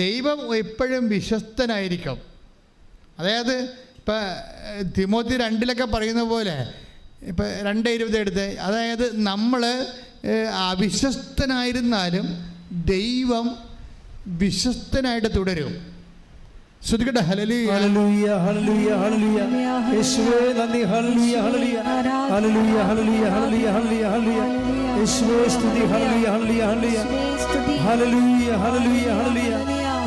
ദൈവം എപ്പോഴും വിശ്വസ്തനായിരിക്കും. അതായത് ഇപ്പം തിമോത്തി 2 പറയുന്ന പോലെ, ഇപ്പം 2:20 എടുത്ത്, അതായത് നമ്മൾ അവിശ്വസ്തനായിരുന്നാലും ദൈവം വിശ്വസ്തനായിട്ട് തുടരും. ശ്രദ്ധിക്കട്ടെ. ഹല്ലേലൂയ ഹല്ലേലൂയ ഹല്ലേലൂയ ഹല്ലേലൂയ യേശുവേ നന്ദി. ഹല്ലേലൂയ ഹല്ലേലൂയ ഹല്ലേലൂയ ഹല്ലേലൂയ ഹല്ലേലൂയ ഹല്ലേലൂയ യേശുവേ സ്തുതി. ഹല്ലേലൂയ ഹല്ലേലൂയ ഹല്ലേലൂയ ഹല്ലേലൂയ ഹല്ലേലൂയ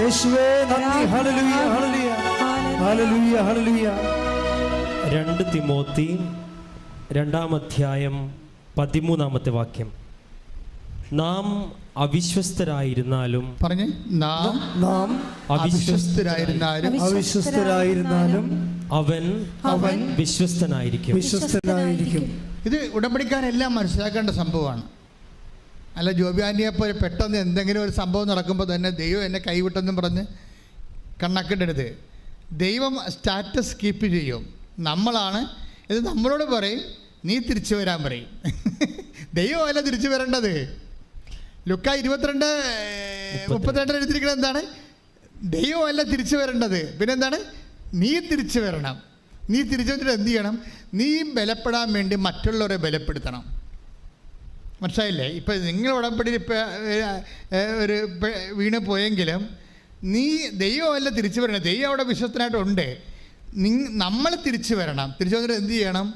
യേശുവേ നന്ദി. ഹല്ലേലൂയ ഹല്ലേലൂയ ഹല്ലേലൂയ ഹല്ലേലൂയ. 2 തിമോത്തി 2-ാം അധ്യായം 13-ാമത്തെ വാക്യം. നാം അവിശ്വസ്തരായിരുന്നാലും പറഞ്ഞേ, നാം അവിശ്വസ്തരായിരുന്നാലും അവൻ വിശ്വസ്തനായിരിക്കും. ഇത് ഉടമ്പടിക്കാരെല്ലാം മനസ്സിലാക്കേണ്ട സംഭവമാണ്. അല്ല ജോബിയാനിയെ പോലെ പെട്ടെന്ന് എന്തെങ്കിലും ഒരു സംഭവം നടക്കുമ്പോൾ തന്നെ ദൈവം എന്നെ കൈവിട്ടെന്നും പറഞ്ഞ് കണ്ണാക്കേണ്ടത്. ദൈവം സ്റ്റാറ്റസ് കീപ്പ് ചെയ്യും. നമ്മളാണ് ഇത്. നമ്മളോട് പറയും നീ തിരിച്ചു വരാൻ പറയും. ദൈവമല്ല തിരിച്ചു വരേണ്ടത്. ലുക്ക 22:32 എഴുതിയിരിക്കുന്നത് എന്താണ്? ദൈവമല്ല തിരിച്ചു വരേണ്ടത്, പിന്നെന്താണ്? നീ തിരിച്ചു വരണം. നീ തിരിച്ചു വന്നിട്ട് എന്ത് ചെയ്യണം? നീ ബലപ്പെടാൻ വേണ്ടി മറ്റുള്ളവരെ ബലപ്പെടുത്തണം. മനസ്സിലായില്ലേ? ഇപ്പം നിങ്ങൾ ഉടമ്പടിയിൽ ഒരു വീണ് പോയെങ്കിലും നീ ദൈവമല്ല തിരിച്ചു വരണം. ദൈവം അവിടെ വിശ്വസ്തനായിട്ടുണ്ട്. നമ്മൾ തിരിച്ചു വരണം. തിരിച്ചു വന്നിട്ട് എന്ത് ചെയ്യണം?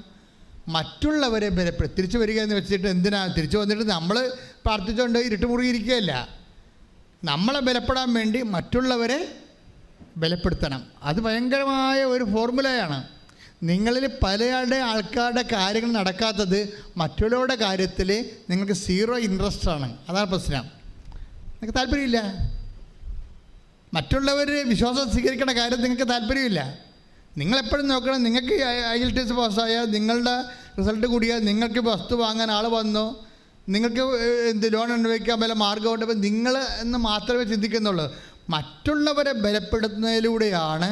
മറ്റുള്ളവരെ തിരിച്ചു വരിക എന്ന് വെച്ചിട്ട് എന്തിനാ? തിരിച്ചു വന്നിട്ട് നമ്മൾ പ്രാർത്ഥിച്ചുകൊണ്ട് ഇരുട്ടുമുറിയിരിക്കുകയല്ല. നമ്മളെ ബലപ്പെടാൻ വേണ്ടി മറ്റുള്ളവരെ ബലപ്പെടുത്തണം. അത് ഭയങ്കരമായ ഒരു ഫോർമുലയാണ്. നിങ്ങളിൽ പലയാളുടെ ആൾക്കാരുടെ കാര്യങ്ങൾ നടക്കാത്തത് മറ്റുള്ളവരുടെ കാര്യത്തിൽ നിങ്ങൾക്ക് 0 ഇൻട്രസ്റ്റ് ആണ്. അതാണ് പ്രശ്നം. നിങ്ങൾക്ക് താല്പര്യമില്ല. മറ്റുള്ളവർ വിശ്വാസം സ്വീകരിക്കേണ്ട കാര്യം നിങ്ങൾക്ക് താല്പര്യമില്ല. നിങ്ങളെപ്പോഴും നോക്കണം, നിങ്ങൾക്ക് IELTS പാസ്സായ, നിങ്ങളുടെ റിസൾട്ട് കൂടിയാൽ, നിങ്ങൾക്ക് വസ്തു വാങ്ങാൻ ആൾ വന്നോ, നിങ്ങൾക്ക് ലോൺ അനുഭവിക്കാൻ വല്ല മാർഗമുണ്ട്, അപ്പോൾ നിങ്ങൾ എന്ന് മാത്രമേ ചിന്തിക്കുന്നുള്ളൂ. മറ്റുള്ളവരെ ബലപ്പെടുത്തുന്നതിലൂടെയാണ്.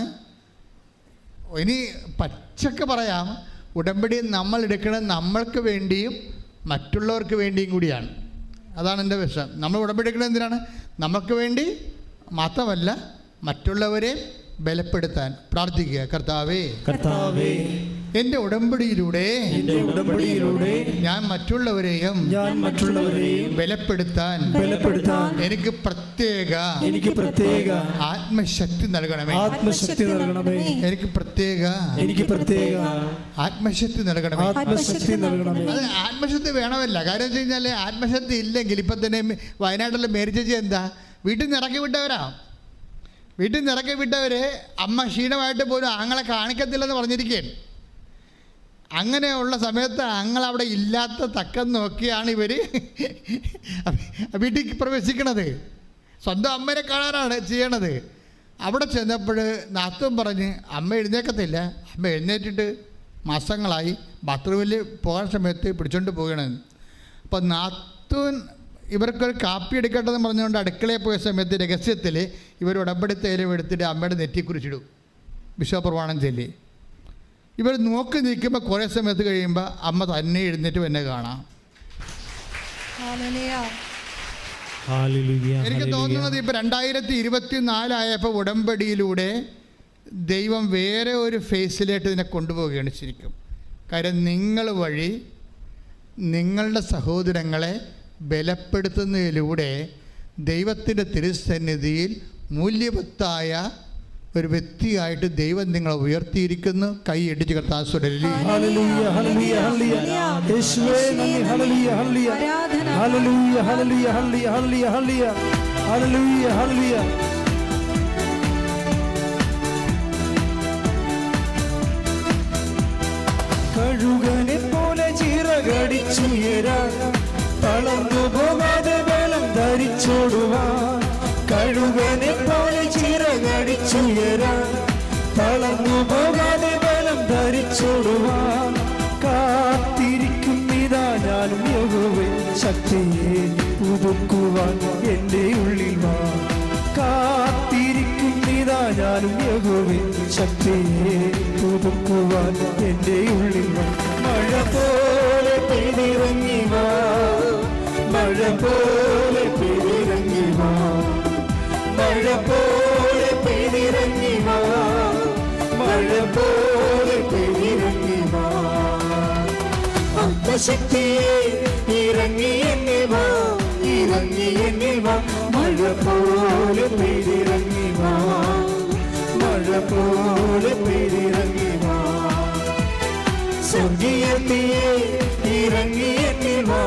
ഇനി പച്ചക്ക് പറയാം, ഉടമ്പടി നമ്മൾ എടുക്കുന്നത് നമ്മൾക്ക് വേണ്ടിയും മറ്റുള്ളവർക്ക് വേണ്ടിയും കൂടിയാണ്. അതാണ് എൻ്റെ വിഷയം. നമ്മൾ ഉടമ്പടി എടുക്കുന്നത് എന്തിനാണ്? നമുക്ക് വേണ്ടി മാത്രമല്ല, മറ്റുള്ളവരെ ബലപ്പെടുത്താൻ പ്രാർത്ഥിക്കുക. കർത്താവേ, എൻ്റെ ഉടമ്പടിയിലൂടെ ഞാൻ മറ്റുള്ളവരെയും ബലപ്പെടുത്താൻ എനിക്ക് പ്രത്യേക ആത്മശക്തി നൽകണമേ. എനിക്ക് പ്രത്യേക ആത്മശക്തി നൽകണമേ. അത് ആത്മശക്തി വേണമല്ല. കാര്യം വെച്ച് കഴിഞ്ഞാൽ ആത്മശക്തി ഇല്ലെങ്കിൽ ഇപ്പം തന്നെ വയനാട്ടിലെ മേരിച്ചേച്ചി എന്താ വീട്ടിൽ നിന്ന് ഇറക്കി വിട്ടവരെ അമ്മ ക്ഷീണമായിട്ട് പോലും ആങ്ങളെ കാണിക്കത്തില്ലെന്ന് പറഞ്ഞിരിക്കുകയാണ്. അങ്ങനെയുള്ള സമയത്ത് ആങ്ങളവിടെ ഇല്ലാത്ത തക്കം നോക്കിയാണ് ഇവർ വീട്ടിൽ പ്രവേശിക്കണത്. സ്വന്തം അമ്മേനെ കാണാനാണ് ചെയ്യണത്. അവിടെ ചെന്നപ്പോൾ നാത്തൂൻ പറഞ്ഞ് അമ്മ എഴുന്നേക്കത്തില്ല. അമ്മ എഴുന്നേറ്റിട്ട് മാസങ്ങളായി ബാത്റൂമിൽ പോകാൻ സമയത്ത് പിടിച്ചോണ്ട് പോകണമെന്ന്. അപ്പോൾ നാത്തൂൻ ഇവർക്കൊരു കാപ്പി എടുക്കട്ടെന്ന് പറഞ്ഞുകൊണ്ട് അടുക്കളയിൽ പോയ സമയത്ത് രഹസ്യത്തിൽ ഇവർ ഉടമ്പടി തൈലം എടുത്തിട്ട് അമ്മയുടെ നെറ്റി കുറിച്ചിടും. വിശ്വപ്രമാണം ചൊല്ലി ഇവർ നോക്കി നിൽക്കുമ്പോൾ കുറേ സമയത്ത് കഴിയുമ്പോൾ അമ്മ തന്നെ എഴുന്നേറ്റ് എന്നെ കാണാം. എനിക്ക് തോന്നുന്നത് ഇപ്പോൾ 2024 ആയപ്പോൾ ഉടമ്പടിയിലൂടെ ദൈവം വേറെ ഒരു ഫേസിലേക്ക് ഇതിനെ കൊണ്ടുപോവുകയാണ് ശരിക്കും. കാര്യം നിങ്ങൾ വഴി നിങ്ങളുടെ സഹോദരങ്ങളെ ബലപ്പെടുത്തുന്നതിലൂടെ ദൈവത്തിൻ്റെ തിരുസന്നിധിയിൽ മൂല്യവത്തായ ഒരു വ്യക്തിയായിട്ട് ദൈവം നിങ്ങളെ ഉയർത്തിയിരിക്കുന്നു. കൈ ഇടിച്ച് കർത്താവ് കഴുകനെ പോലെ ചിറകടിച്ചുയരാൻ തളർന്നു പോകാതെ ബലം ധരിച്ചോടുവാൻ. കഴുകനെ പോലെ ചിറകടിച്ചുയരാൻ തളർന്നു പോകാതെ ബലം ധരിച്ചോടുവാൻ കാത്തിരിക്കുന്നിതാ ഞാനും യഹോവേ. ശക്തിയെ പുതുക്കുവാൻ എൻ്റെ ഉള്ളിൽ വാ. കാത്തിരിക്കുന്നിതാ ഞാനും യഹോവേ. ശക്തിയെ പുതുക്കുവാൻ എൻ്റെ ഉള്ളിൽ വാ. മഴ പോലെ പെയ്തിറങ്ങി വാ, മഴ പോലെ പെയ്തിറങ്ങി വാ, മഴ പോലെ പെയ്തിറങ്ങി വാ, മഴ പോലെ പെയ്തിറങ്ങി വാ. ആത്മശക്തിയെ ഇറങ്ങി എന്നെ വാ, ഇറങ്ങി എന്നെ വാ, മഴ പോലെ പെയ്തിറങ്ങി വാ, മഴ പോലെ പെയ്തിറങ്ങി വാ. സ്വർഗീയത്തിയെ ഇറങ്ങി എന്നെ വാ,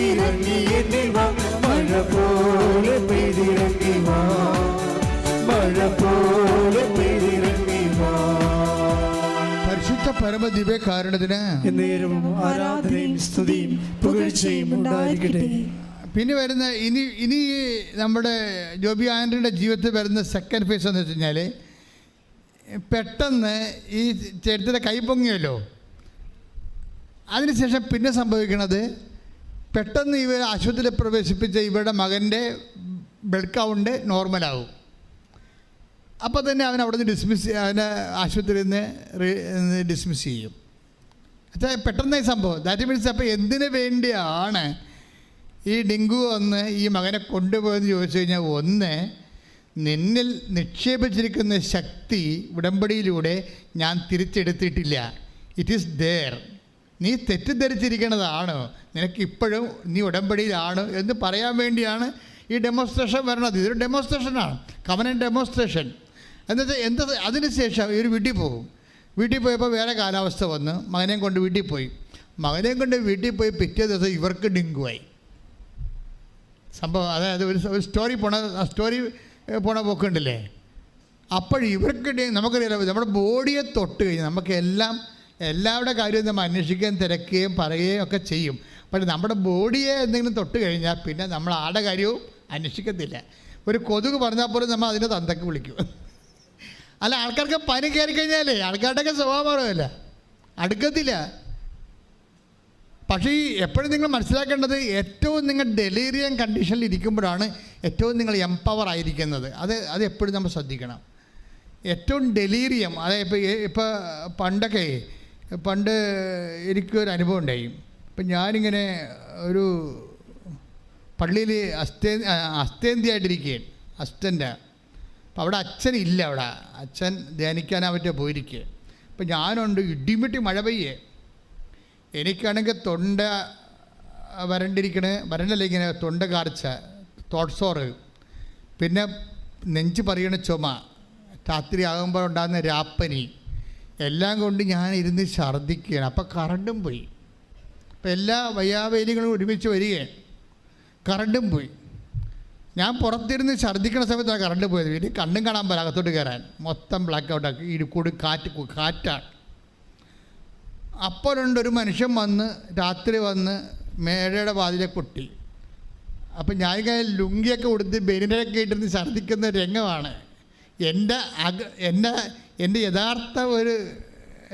ഇറങ്ങി എന്നെ വാ, മഴ പോലെ പെയ്തിറങ്ങി വാ, മഴ പോലെ പെയ്തിറങ്ങി വാ. പരിശുദ്ധ പരമ ദിവ്യകാരുണ്യത്തിന് എന്നേരവും ആരാധനയും സ്തുതിയും പുകഴ്ചയും ഉണ്ടായിരിക്കട്ടെ. പിന്നെ വരുന്ന ഇനി നമ്മുടെ ജോബി ആൻ്റണിയുടെ ജീവിതത്തിൽ വരുന്ന സെക്കൻഡ് ഫേസ് എന്ന് വെച്ച് കഴിഞ്ഞാൽ, പെട്ടെന്ന് ഈ ചെറുത്തിൻ്റെ കൈ പൊങ്ങിയല്ലോ, അതിനുശേഷം പിന്നെ സംഭവിക്കുന്നത് പെട്ടെന്ന് ഇവർ ആശുപത്രിയിൽ പ്രവേശിപ്പിച്ച ഇവരുടെ മകൻ്റെ ബ്ലഡ് കൗണ്ട് നോർമലാവും. അപ്പോൾ തന്നെ അവൻ അവിടെ നിന്ന് അവനെ ആശുപത്രിയിൽ നിന്ന് ഡിസ്മിസ് ചെയ്യും. അച്ഛാ പെട്ടെന്ന് ഈ സംഭവം ദാറ്റ് മീൻസ് അപ്പോൾ എന്തിനു വേണ്ടിയാണ് ഈ ഡെങ്കു വന്ന് ഈ മകനെ കൊണ്ടുപോയെന്ന് ചോദിച്ചു കഴിഞ്ഞാൽ, ഒന്ന്, നിന്നിൽ നിക്ഷേപിച്ചിരിക്കുന്ന ശക്തി ഉടമ്പടിയിലൂടെ ഞാൻ തിരിച്ചെടുത്തിട്ടില്ല. It is there. നീ തെറ്റിദ്ധരിച്ചിരിക്കുന്നതാണ്, നിനക്കിപ്പോഴും നീ ഉടമ്പടിയിലാണ് എന്ന് പറയാൻ വേണ്ടിയാണ് ഈ ഡെമോൺസ്ട്രേഷൻ വരണത്. ഇതൊരു ഡെമോൺസ്ട്രേഷനാണ്, കവനൻ്റ് ഡെമോൺസ്ട്രേഷൻ. എന്താ അതിനുശേഷം ഇവർ വീട്ടിൽ പോകും. വീട്ടിൽ പോയപ്പോൾ വേറെ കാലാവസ്ഥ വന്ന് മകനെയും കൊണ്ട് വീട്ടിൽ പോയി. മകനെയും കൊണ്ട് വീട്ടിൽ പോയി പിറ്റേ ദിവസം ഇവർക്ക് ഡെങ്കുവായി സംഭവം. അതായത് ഒരു സ്റ്റോറി പോണ പോക്കുണ്ടല്ലേ. അപ്പോൾ ഇവർക്ക് നമുക്കറിയാലോ, നമ്മുടെ ബോഡിയെ തൊട്ട് കഴിഞ്ഞാൽ നമുക്ക് എല്ലാവരുടെ കാര്യവും നമ്മൾ അന്വേഷിക്കുകയും തിരക്കുകയും പറയുകയും ഒക്കെ ചെയ്യും. പക്ഷേ നമ്മുടെ ബോഡിയെ എന്തെങ്കിലും തൊട്ട് കഴിഞ്ഞാൽ പിന്നെ നമ്മൾ ആടെ കാര്യവും അന്വേഷിക്കത്തില്ല. ഒരു കൊതുക് പറഞ്ഞാൽ പോലും നമ്മൾ അതിനെ തന്തക്ക് വിളിക്കും. അല്ല, ആൾക്കാർക്ക് പനി കയറി കഴിഞ്ഞാലേ ആൾക്കാരുടെയൊക്കെ സ്വഭാവമല്ല, അടുക്കത്തില്ല. പക്ഷേ ഈ എപ്പോഴും നിങ്ങൾ മനസ്സിലാക്കേണ്ടത്, ഏറ്റവും നിങ്ങൾ ഡെലീറിയം കണ്ടീഷനിൽ ഇരിക്കുമ്പോഴാണ് ഏറ്റവും നിങ്ങൾ എംപവർ ആയിരിക്കുന്നത്. അത് എപ്പോഴും നമ്മൾ ശ്രദ്ധിക്കണം. ഏറ്റവും ഡെലീറിയം, അതായത് ഇപ്പോൾ പണ്ട് എനിക്കൊരു അനുഭവം ഉണ്ടായി. ഇപ്പം ഞാനിങ്ങനെ ഒരു പള്ളിയിൽ അസ്തേന്തിയായിട്ടിരിക്കുകയാണ്, അസ്റ്റൻ്റ്. അപ്പം അവിടെ അച്ഛനില്ല, അവിടെ അച്ഛൻ ധ്യാനിക്കാനാ പറ്റിയ പോയിരിക്കുക. അപ്പം ഞാനുണ്ട്, ഇടിമിട്ടി മഴ പെയ്യേ. എനിക്കാണെങ്കിൽ തൊണ്ട വരണ്ടല്ല, ഇങ്ങനെ തൊണ്ട കാർച്ച, തോട്ട്സോറ്, പിന്നെ നെഞ്ച് പറയണ ചുമ, രാത്രി ആകുമ്പോൾ ഉണ്ടാകുന്ന രാപ്പനി, എല്ലാം കൊണ്ട് ഞാൻ ഇരുന്ന് ഛർദ്ദിക്കുകയാണ്. അപ്പോൾ കറണ്ടും പോയി. അപ്പോൾ എല്ലാ വയ്യാവേലികളും ഒരുമിച്ച് വരികയാണ്, കറണ്ടും പോയി. ഞാൻ പുറത്തിരുന്ന് ഛർദ്ദിക്കുന്ന സമയത്താണ് കറണ്ട് പോയത്. വീട്ടിൽ കണ്ണും കാണാൻ പോലെ അകത്തോട്ട് കയറാൻ, മൊത്തം ബ്ലാക്ക് ഔട്ടാക്കി. ഇടുക്കൂടി കാറ്റാണ്. അപ്പോഴുണ്ടൊരു മനുഷ്യൻ വന്ന് രാത്രി വന്ന് മേഴയുടെ വാതിലെ കൊട്ടി. അപ്പം ഞാനിങ്ങനെ ലുങ്കിയൊക്കെ കൊടുത്ത് ബെനിനൊക്കെ ഇട്ടിരുന്ന് ഛർദ്ദിക്കുന്ന രംഗമാണ്. എൻ്റെ യഥാർത്ഥ ഒരു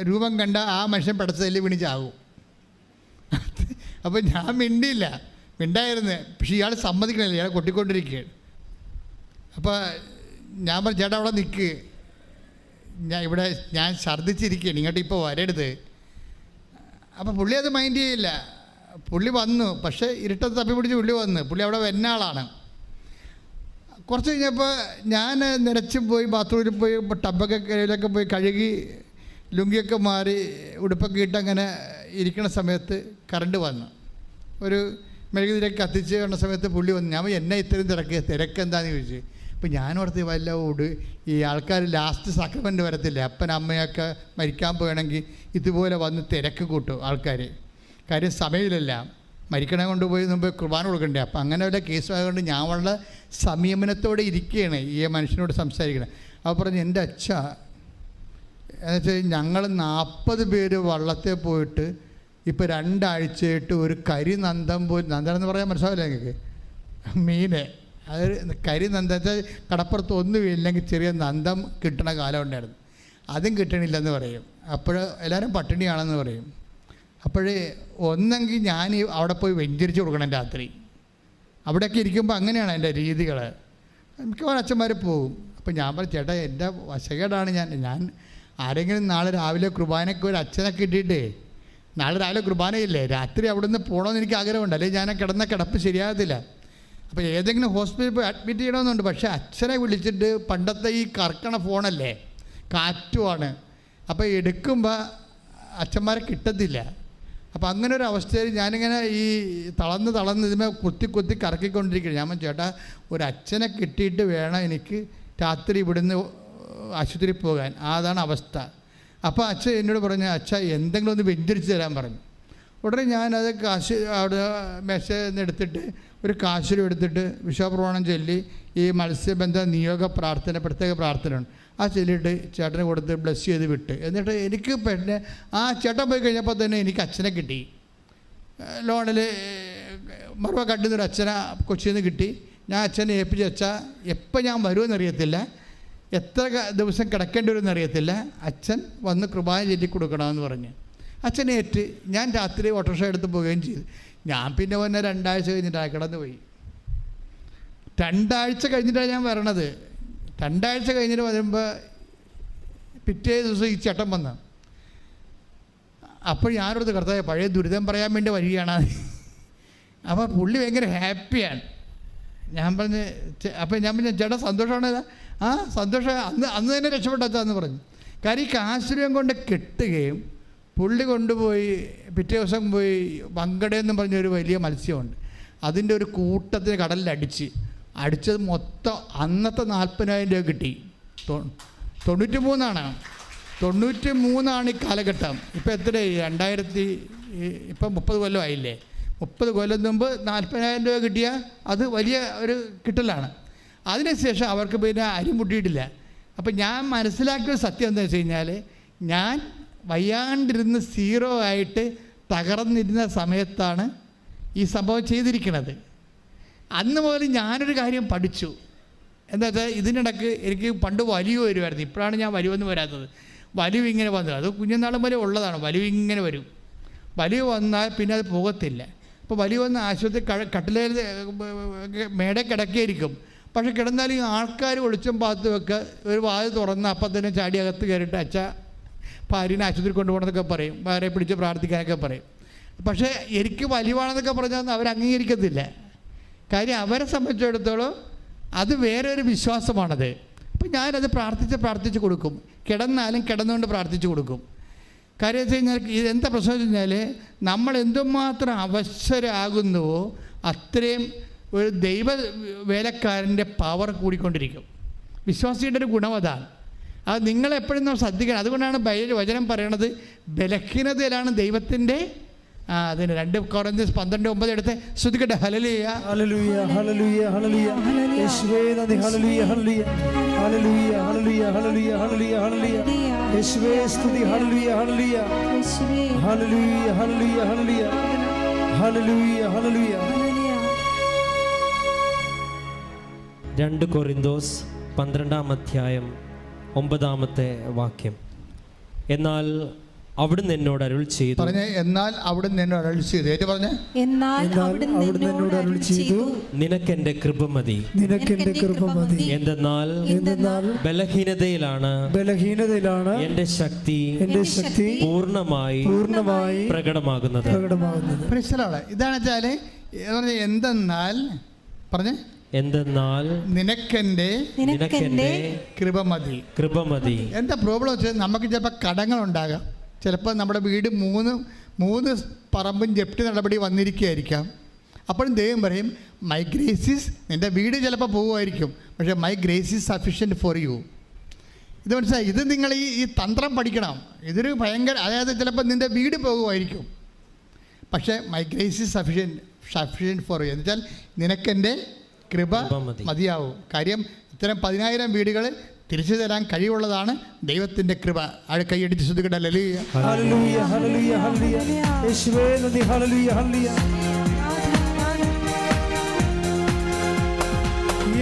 രൂപം കണ്ട ആ മനുഷ്യൻ പെടച്ചതല്ലി വിണിച്ചാകും. അപ്പം ഞാൻ മിണ്ടായിരുന്നു. പക്ഷെ ഇയാൾ സമ്മതിക്കണില്ല, ഇയാൾ കൊട്ടിക്കൊണ്ടിരിക്കുകയാണ്. അപ്പോൾ ഞാൻ പറഞ്ഞു, ചേട്ടാ അവിടെ നിൽക്ക്, ഞാൻ ഛർദ്ദിച്ചിരിക്കുകയാണ്, ഇങ്ങോട്ട് ഇപ്പോൾ വരരുത്. അപ്പോൾ പുള്ളി അത് മൈൻഡ് ചെയ്യില്ല. പുള്ളി വന്നു, പക്ഷേ ഇരുട്ടത്ത് തപ്പി പിടിച്ച് പുള്ളി അവിടെ വരുന്ന ആളാണ്. കുറച്ച് കഴിഞ്ഞപ്പോൾ ഞാൻ നിരച്ച് പോയി ബാത്റൂമിൽ പോയി ടബൊക്കെ കയ്യിലൊക്കെ പോയി കഴുകി ലുങ്കിയൊക്കെ മാറി ഉടുപ്പൊക്കെ ഇട്ട് അങ്ങനെ ഇരിക്കുന്ന സമയത്ത് കറണ്ട് വന്നു. ഒരു മെഴുകുതിരിയൊക്കെ കത്തിച്ച് കാണുന്ന സമയത്ത് പുള്ളി വന്നു. ഞാൻ എന്നെ ഇത്രയും തിരക്കെന്താണെന്ന് ചോദിച്ചു. അപ്പോൾ ഞാനോർത്ത് വല്ല ഈ ആൾക്കാർ ലാസ്റ്റ് സാക്രമെൻ്റ് വരത്തില്ലേ, അപ്പൻ അമ്മയൊക്കെ മരിക്കാൻ പോകണമെങ്കിൽ ഇതുപോലെ വന്ന് തിരക്ക് കൂട്ടും ആൾക്കാർ. കാര്യം സമയമില്ലല്ല, മരിക്കണ കൊണ്ടുപോയി മുമ്പ് കുർബാന കൊടുക്കണ്ടേ. അപ്പം അങ്ങനെ വല്ല കേസുമായതുകൊണ്ട് ഞാൻ വളരെ സംയമനത്തോടെ ഇരിക്കുകയാണ് ഈ മനുഷ്യനോട് സംസാരിക്കണം. അപ്പോൾ പറഞ്ഞു, എൻ്റെ അച്ഛ എന്നുവെച്ചാൽ ഞങ്ങൾ 40 പേര് വള്ളത്തിൽ പോയിട്ട് ഇപ്പോൾ 2 ആഴ്ചയായിട്ട് ഒരു കരിനന്ദം പോലും, നന്ദനെന്ന് പറയാൻ മനസ്സിലാവില്ല നിങ്ങൾക്ക്, മീനെ, അത് കരിനന്ദത്തെ കടപ്പുറത്ത് ഒന്നും ഇല്ലെങ്കിൽ ചെറിയ നന്ദം കിട്ടണ കാലം ഉണ്ടായിരുന്നു. അതും കിട്ടണില്ലെന്ന് പറയും. അപ്പോൾ എല്ലാവരും പട്ടിണിയാണെന്ന് പറയും. അപ്പോഴേ ഒന്നെങ്കിൽ ഞാൻ അവിടെ പോയി വെഞ്ചരിച്ച് കൊടുക്കണം രാത്രി. അവിടെയൊക്കെ ഇരിക്കുമ്പോൾ അങ്ങനെയാണ് എൻ്റെ രീതികൾ. മിക്കവാറും അച്ഛന്മാർ പോകും. അപ്പോൾ ഞാൻ പറഞ്ഞു, ചേട്ടാ എൻ്റെ വശകേടാണ്, ഞാൻ ആരെങ്കിലും നാളെ രാവിലെ കുർബാനയ്ക്ക് ഒരു അച്ഛനെ കിട്ടിയിട്ടേ, നാളെ രാവിലെ കുർബാനയില്ലേ, രാത്രി അവിടെ നിന്ന് പോകണമെന്ന് എനിക്ക് ആഗ്രഹമുണ്ട്, അല്ലെങ്കിൽ ഞാൻ കിടന്ന കിടപ്പ് ശരിയാകത്തില്ല. അപ്പോൾ ഏതെങ്കിലും ഹോസ്പിറ്റലിൽ പോയി അഡ്മിറ്റ് ചെയ്യണമെന്നുണ്ട്. പക്ഷേ അച്ഛനെ വിളിച്ചിട്ട് പണ്ടത്തെ ഈ കറക്കണ ഫോണല്ലേ, കാറ്റുമാണ്, അപ്പോൾ എടുക്കുമ്പോൾ അച്ഛന്മാരെ കിട്ടത്തില്ല. അപ്പോൾ അങ്ങനെ ഒരു അവസ്ഥയിൽ ഞാനിങ്ങനെ ഈ തളർന്ന് ഇതിമേ കുത്തി കറക്കിക്കൊണ്ടിരിക്കുകയാണ്. ഞാൻ ചേട്ടാ ഒരു അച്ഛനെ കിട്ടിയിട്ട് വേണം എനിക്ക് രാത്രി ഇവിടുന്ന് ആശുപത്രി പോകാൻ, അതാണ് അവസ്ഥ. അപ്പോൾ അച്ഛൻ എന്നോട് പറഞ്ഞു, അച്ഛാ എന്തെങ്കിലും ഒന്ന് വെഞ്ചരിച്ച് തരാൻ പറഞ്ഞു. ഉടനെ ഞാനത് കാശ് അവിടെ മെസ്സേജ് നിന്ന് എടുത്തിട്ട് ഒരു കാശുരം എടുത്തിട്ട് വിശ്വപ്രമാണം ചൊല്ലി ഈ മത്സ്യബന്ധ നിയോഗ പ്രാർത്ഥന, പ്രത്യേക പ്രാർത്ഥനയുണ്ട്, ആ ചൊല്ലിയിട്ട് ചേട്ടനെ കൊടുത്ത് ബ്ലസ് ചെയ്ത് വിട്ട്. എന്നിട്ട് എനിക്ക് പിന്നെ ആ ചേട്ടൻ പോയി കഴിഞ്ഞപ്പോൾ തന്നെ എനിക്ക് അച്ഛനെ കിട്ടി. ലോണിൽ മറുവ കണ്ടുന്നൊരു അച്ഛനെ കൊച്ചിയിൽ നിന്ന് കിട്ടി. ഞാൻ അച്ഛനെ ഏൽപ്പിച്ച് വെച്ചാൽ എപ്പോൾ ഞാൻ വരുമെന്നറിയത്തില്ല, എത്ര ദിവസം കിടക്കേണ്ടി വരുമെന്ന് അറിയത്തില്ല, അച്ഛൻ വന്ന് കുർബാന ചൊല്ലി കൊടുക്കണമെന്ന് പറഞ്ഞ് അച്ഛനെ ഏറ്റ് ഞാൻ രാത്രി ഓട്ടോറിക്ഷ എടുത്ത് പോവുകയും ചെയ്തു. ഞാൻ പിന്നെ വന്നെ 2 ആഴ്ച കഴിഞ്ഞിട്ടാണ് കിടന്നു പോയി. 2 ആഴ്ച കഴിഞ്ഞിട്ടാണ് ഞാൻ വരണത്. 2 ആഴ്ച കഴിഞ്ഞിട്ട് വരുമ്പോൾ പിറ്റേ ദിവസം ഈ ചേട്ടൻ വന്ന. അപ്പോൾ ഞാനോട് കർത്താവേ പഴയ ദുരിതം പറയാൻ വേണ്ടി വരികയാണ്. അപ്പോൾ പുള്ളി ഭയങ്കര ഹാപ്പിയാണ്. ഞാൻ പറഞ്ഞ് അപ്പോൾ ഞാൻ പറഞ്ഞ ചേട്ടാ സന്തോഷമാണ്. ആ സന്തോഷം, അന്ന് തന്നെ രക്ഷപ്പെട്ടെന്ന് പറഞ്ഞു. കാര്യം ഈ കാശുരം കൊണ്ട് കെട്ടുകയും പുള്ളി കൊണ്ടുപോയി പിറ്റേ ദിവസം പോയി വങ്കടയെന്നും പറഞ്ഞൊരു വലിയ മത്സ്യമുണ്ട്, അതിൻ്റെ ഒരു കൂട്ടത്തിന് കടലിൽ അടിച്ചത് മൊത്തം അന്നത്തെ 40,000 രൂപ കിട്ടി. 93 ഈ കാലഘട്ടം. ഇപ്പം എത്രയായി? 2000 ഇപ്പം 30 കൊല്ലം ആയില്ലേ. 30 കൊല്ലം മുമ്പ് 40,000 രൂപ കിട്ടിയാൽ അത് വലിയ ഒരു കിട്ടലാണ്. അതിനുശേഷം അവർക്ക് പിന്നെ അരി മുട്ടിയിട്ടില്ല. അപ്പം ഞാൻ മനസ്സിലാക്കിയ സത്യം എന്താ വെച്ച് കഴിഞ്ഞാൽ, ഞാൻ വയ്യാണ്ടിരുന്ന് 0 ആയിട്ട് തകർന്നിരുന്ന സമയത്താണ് ഈ സംഭവം ചെയ്തിരിക്കുന്നത്. അന്ന് മുതൽ ഞാനൊരു കാര്യം പഠിച്ചു. എന്താ വെച്ചാൽ ഇതിനിടയ്ക്ക് എനിക്ക് പണ്ട് വലിവ് വരുമായിരുന്നു. ഇപ്പോഴാണ് ഞാൻ വലിവൊന്നും വരാത്തത്. വലിവ് ഇങ്ങനെ വന്നത് അത് കുഞ്ഞുനാളും വരെ ഉള്ളതാണ്. വലിവ് ഇങ്ങനെ വരും. വലിവ് വന്നാൽ പിന്നെ അത് പോകത്തില്ല. അപ്പോൾ വലിവ് വന്ന് ആശുപത്രി കട്ടിലേൽ മേടെ കിടക്കുകയായിരിക്കും. പക്ഷെ കിടന്നാലും ആൾക്കാർ ഒളിച്ചും പാത്തും ഒക്കെ ഒരു വാതിൽ തുറന്ന് അപ്പം തന്നെ ചാടി അകത്ത് കയറിയിട്ട് അച്ഛ ഭാര്യനെ ആശുപത്രി കൊണ്ടുപോകണമെന്നൊക്കെ പറയും, ഭാര്യയെ പിടിച്ച് പ്രാർത്ഥിക്കാനൊക്കെ പറയും. പക്ഷേ എനിക്ക് വലിവാണെന്നൊക്കെ പറഞ്ഞാൽ അവർ അംഗീകരിക്കത്തില്ല. കാര്യം അവരെ സംബന്ധിച്ചിടത്തോളം അത് വേറെ ഒരു വിശ്വാസമാണത്. അപ്പം ഞാനത് പ്രാർത്ഥിച്ച് കൊടുക്കും. കിടന്നാലും കിടന്നുകൊണ്ട് പ്രാർത്ഥിച്ച് കൊടുക്കും. കാര്യം വെച്ച് കഴിഞ്ഞാൽ ഇതെന്താ പ്രശ്നം വെച്ച് കഴിഞ്ഞാൽ, നമ്മൾ എന്തുമാത്രം അവശരാകുന്നുവോ അത്രയും ഒരു ദൈവ വേലക്കാരൻ്റെ പവർ കൂടിക്കൊണ്ടിരിക്കും. വിശ്വാസിയുടെ ഒരു ഗുണം അതാണ്. അത് നിങ്ങളെപ്പോഴും നമ്മൾ ശ്രദ്ധിക്കണം. അതുകൊണ്ടാണ് വചനം പറയണത് ബലഹീനതയിലാണ് ദൈവത്തിൻ്റെ അതിന് 2 കൊരിന്ത്യർ 12:9 എടുത്ത് ശ്രദ്ധിക്കട്ടെ. ഹല്ലേലൂയ ഹല്ലേലൂയ ഹല്ലേലൂയ ഹല്ലേലൂയ യേശുവേ നന്ദി. ഹല്ലേലൂയ ഹല്ലേലൂയ ഹല്ലേലൂയ ഹല്ലേലൂയ ഹല്ലേലൂയ ഹല്ലേലൂയ ഹല്ലേലൂയ യേശുവേ സ്തുതി. ഹല്ലേലൂയ ഹല്ലേലൂയ ഹല്ലേലൂയ ഹല്ലേലൂയ ഹല്ലേലൂയ ഹല്ലേലൂയ ഹല്ലേലൂയ. 2 കൊരിന്തോസ് 12-ാം-അധ്യായം 9-ാമത്തെ എന്നാൽ അവിടുന്ന് എന്നോട് അരുൾ ചെയ്തു. പറഞ്ഞേ, എന്നാൽ അവിടുന്ന് എന്നോട് അരുൾ ചെയ്തു. ഏറ്റു പറഞ്ഞേ, എന്നാൽ അവിടുന്ന് എന്നോട് അരുൾ ചെയ്തു, നിനക്കെന്റെ കൃപ മതി. നിനക്കെന്റെ കൃപ മതി. എന്തെന്നാൽ ബലഹീനതയിലാണ് എന്റെ ശക്തി പൂർണ്ണമായി പ്രകടമാകുന്നത്. ഇതാണ് വെച്ചാല് എന്തെന്നാൽ പറഞ്ഞേ, എന്തെന്നാൽ നിനക്കെന്റെ കൃപ മതി. എന്താ പ്രോബ്ലം വെച്ചാൽ നമുക്ക് ചിലപ്പോൾ കടങ്ങളുണ്ടാകാം. ചിലപ്പോൾ നമ്മുടെ വീട് മൂന്ന് പറമ്പും ജപ്തി നടപടി വന്നിരിക്കുകയായിരിക്കാം. അപ്പോഴും ദൈവം പറയും മൈ ഗ്രേസ് ഈസ്, നിൻ്റെ വീട് ചിലപ്പോൾ പോകുമായിരിക്കും, പക്ഷേ my grace is sufficient for you. ഇത് മനസ്സിലായി? ഇത് നിങ്ങൾ ഈ തന്ത്രം പഠിക്കണം. ഇതൊരു ഭയങ്കര, അതായത് ചിലപ്പോൾ നിൻ്റെ വീട് പോകുമായിരിക്കും, പക്ഷേ my grace is sufficient for you എന്ന് വെച്ചാൽ നിനക്കെൻ്റെ കൃപ മതിയാവും. കാര്യം ഇത്തരം 10,000 വീടുകൾ തിരിച്ചു തരാൻ കഴിവുള്ളതാണ് ദൈവത്തിൻ്റെ കൃപ. കൈയടിച്ച് ശ്രദ്ധിക്കട്ടെ. ഹല്ലേലൂയ ഹല്ലേലൂയ ഹല്ലേലൂയ ഹല്ലേലൂയ യേശുവേ നന്ദി. ഹല്ലേലൂയ ഹല്ലേലൂയ.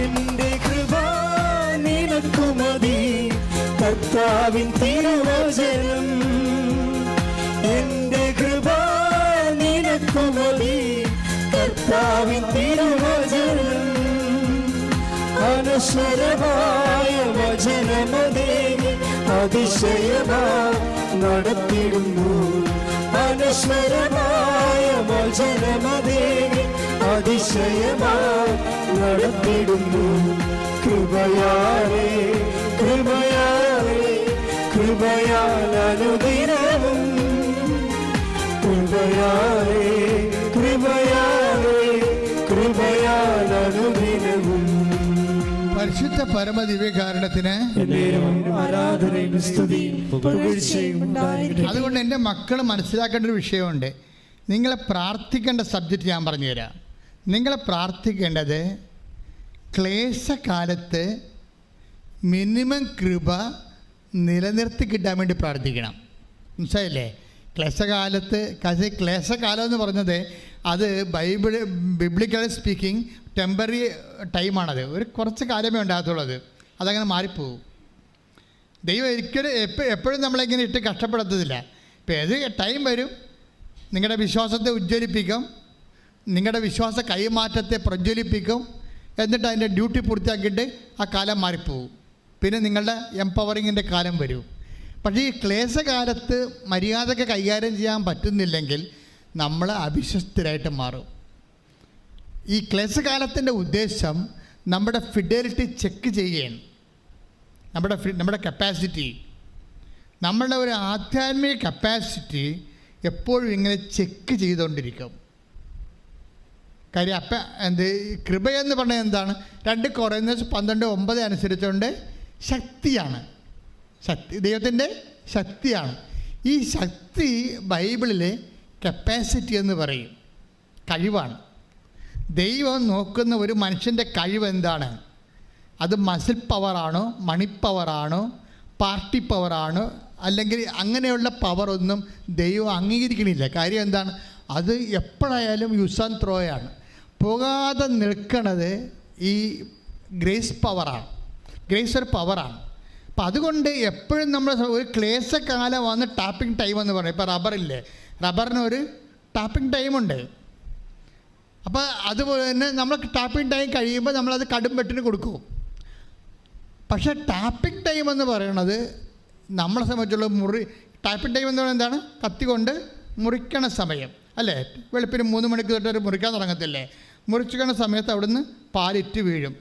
എന്റെ കൃപ നിനക്കു മതി, കർത്താവിൻ തിരുവചനം. എന്റെ കൃപ നിനക്കു മതി, കർത്താവിൻ തിരുവചനം. അനശ്വരമായ വചനമതേ അതിശയമായി നടത്തിടുന്നു. അനശ്വരമായ വചനമതേ അതിശയമായി നടത്തിടുന്നു. കൃപയാലേ കൃപയാലേ കൃപയാൽ അനുദിനവും, കൃപയാലേ കൃപയാലേ കൃപയാൽ അനുദിനവും. പരിശുദ്ധ പരമ ദിവ്യകാരുണ്യത്തിന് ആരാധനയും സ്തുതിയും പുകഴ്ചയും ഉണ്ടായിരിക്കട്ടെ. അതുകൊണ്ട് എൻ്റെ മക്കൾ മനസ്സിലാക്കേണ്ട ഒരു വിഷയമുണ്ട്. നിങ്ങളെ പ്രാർത്ഥിക്കേണ്ട സബ്ജക്റ്റ് ഞാൻ പറഞ്ഞുതരാം. നിങ്ങളെ പ്രാർത്ഥിക്കേണ്ടത് ക്ലേശകാലത്ത് മിനിമം കൃപ നിലനിർത്തി കിട്ടാൻ വേണ്ടി പ്രാർത്ഥിക്കണം. മനസ്സിലായില്ലേ? ക്ലേശകാലം എന്ന് പറഞ്ഞത് അത് ബിബ്ലിക്കലി സ്പീക്കിംഗ് ടെമ്പററി ടൈമാണത്. ഒരു കുറച്ച് കാലമേ ഉണ്ടാകത്തുള്ളത്, അതങ്ങനെ മാറിപ്പോവും. ദൈവം ഒരിക്കലും എപ്പോഴും നമ്മളിങ്ങനെ ഇട്ട് കഷ്ടപ്പെടുത്തതില്ല. ഇപ്പോൾ ഏത് ടൈം വരും, നിങ്ങളുടെ വിശ്വാസത്തെ ഉജ്ജ്വലിപ്പിക്കും, നിങ്ങളുടെ വിശ്വാസ കൈമാറ്റത്തെ പ്രജ്വലിപ്പിക്കും. എന്നിട്ട് അതിൻ്റെ ഡ്യൂട്ടി പൂർത്തിയാക്കിയിട്ട് ആ കാലം മാറിപ്പോവും. പിന്നെ നിങ്ങളുടെ എംപവറിങ്ങിൻ്റെ കാലം വരും. പക്ഷേ ഈ ക്ലേശകാലത്ത് മര്യാദയ്ക്ക് കൈകാര്യം ചെയ്യാൻ പറ്റുന്നില്ലെങ്കിൽ നമ്മൾ അവിശ്വസ്തരായിട്ട് മാറും. ഈ ക്ലേശകാലത്തിൻ്റെ ഉദ്ദേശം നമ്മുടെ ഫിഡലിറ്റി ചെക്ക് ചെയ്യുകയാണ്. നമ്മുടെ കപ്പാസിറ്റി, നമ്മളുടെ ഒരു ആധ്യാത്മിക കപ്പാസിറ്റി എപ്പോഴും ഇങ്ങനെ ചെക്ക് ചെയ്തുകൊണ്ടിരിക്കും. കാര്യം കൃപയെന്ന് പറഞ്ഞാൽ എന്താണ്? 2 Corinthians 12:9 അനുസരിച്ചുകൊണ്ട് ശക്തിയാണ്. ദൈവത്തിൻ്റെ ശക്തിയാണ്. ഈ ശക്തി ബൈബിളിലെ കപ്പാസിറ്റി എന്ന് പറയും, കഴിവാണ്. ദൈവം നോക്കുന്ന ഒരു മനുഷ്യൻ്റെ കഴിവ് എന്താണ്? അത് മസിൽ പവറാണോ, മണി പവറാണോ, പാർട്ടി പവറാണോ, അല്ലെങ്കിൽ അങ്ങനെയുള്ള പവറൊന്നും ദൈവം അംഗീകരിക്കണില്ല. കാര്യം എന്താണ്? അത് എപ്പോഴായാലും യൂസ് ആൻഡ് ത്രോയാണ്. പോകാതെ നിൽക്കണത് ഈ ഗ്രേസ് പവറാണ്. ഗ്രേസ് ഒരു പവറാണ്. അപ്പം അതുകൊണ്ട് എപ്പോഴും നമ്മൾ ഒരു ക്ലേശകാലം വന്ന് ടാപ്പിംഗ് ടൈം എന്ന് പറയും. ഇപ്പോൾ റബ്ബറില്ലേ, റബ്ബറിനൊരു ടാപ്പിംഗ് ടൈമുണ്ട്. അപ്പോൾ അതുപോലെ തന്നെ നമ്മൾ ടാപ്പിംഗ് ടൈം കഴിയുമ്പോൾ നമ്മളത് കടും വെട്ടിന് കൊടുക്കും. പക്ഷേ ടാപ്പിംഗ് ടൈം എന്ന് പറയുന്നത് നമ്മളെ സംബന്ധിച്ചുള്ള ടാപ്പിംഗ് ടൈം എന്ന് പറയുന്നത് എന്താണ്? കത്തി കൊണ്ട് മുറിക്കണ സമയം അല്ലേ? വെളുപ്പിന് 3 മണിക്ക് തൊട്ട് മുറിക്കാൻ തുടങ്ങത്തില്ലേ? മുറിച്ചിക്കണ സമയത്ത് അവിടുന്ന് പാലിറ്റ് വീഴും.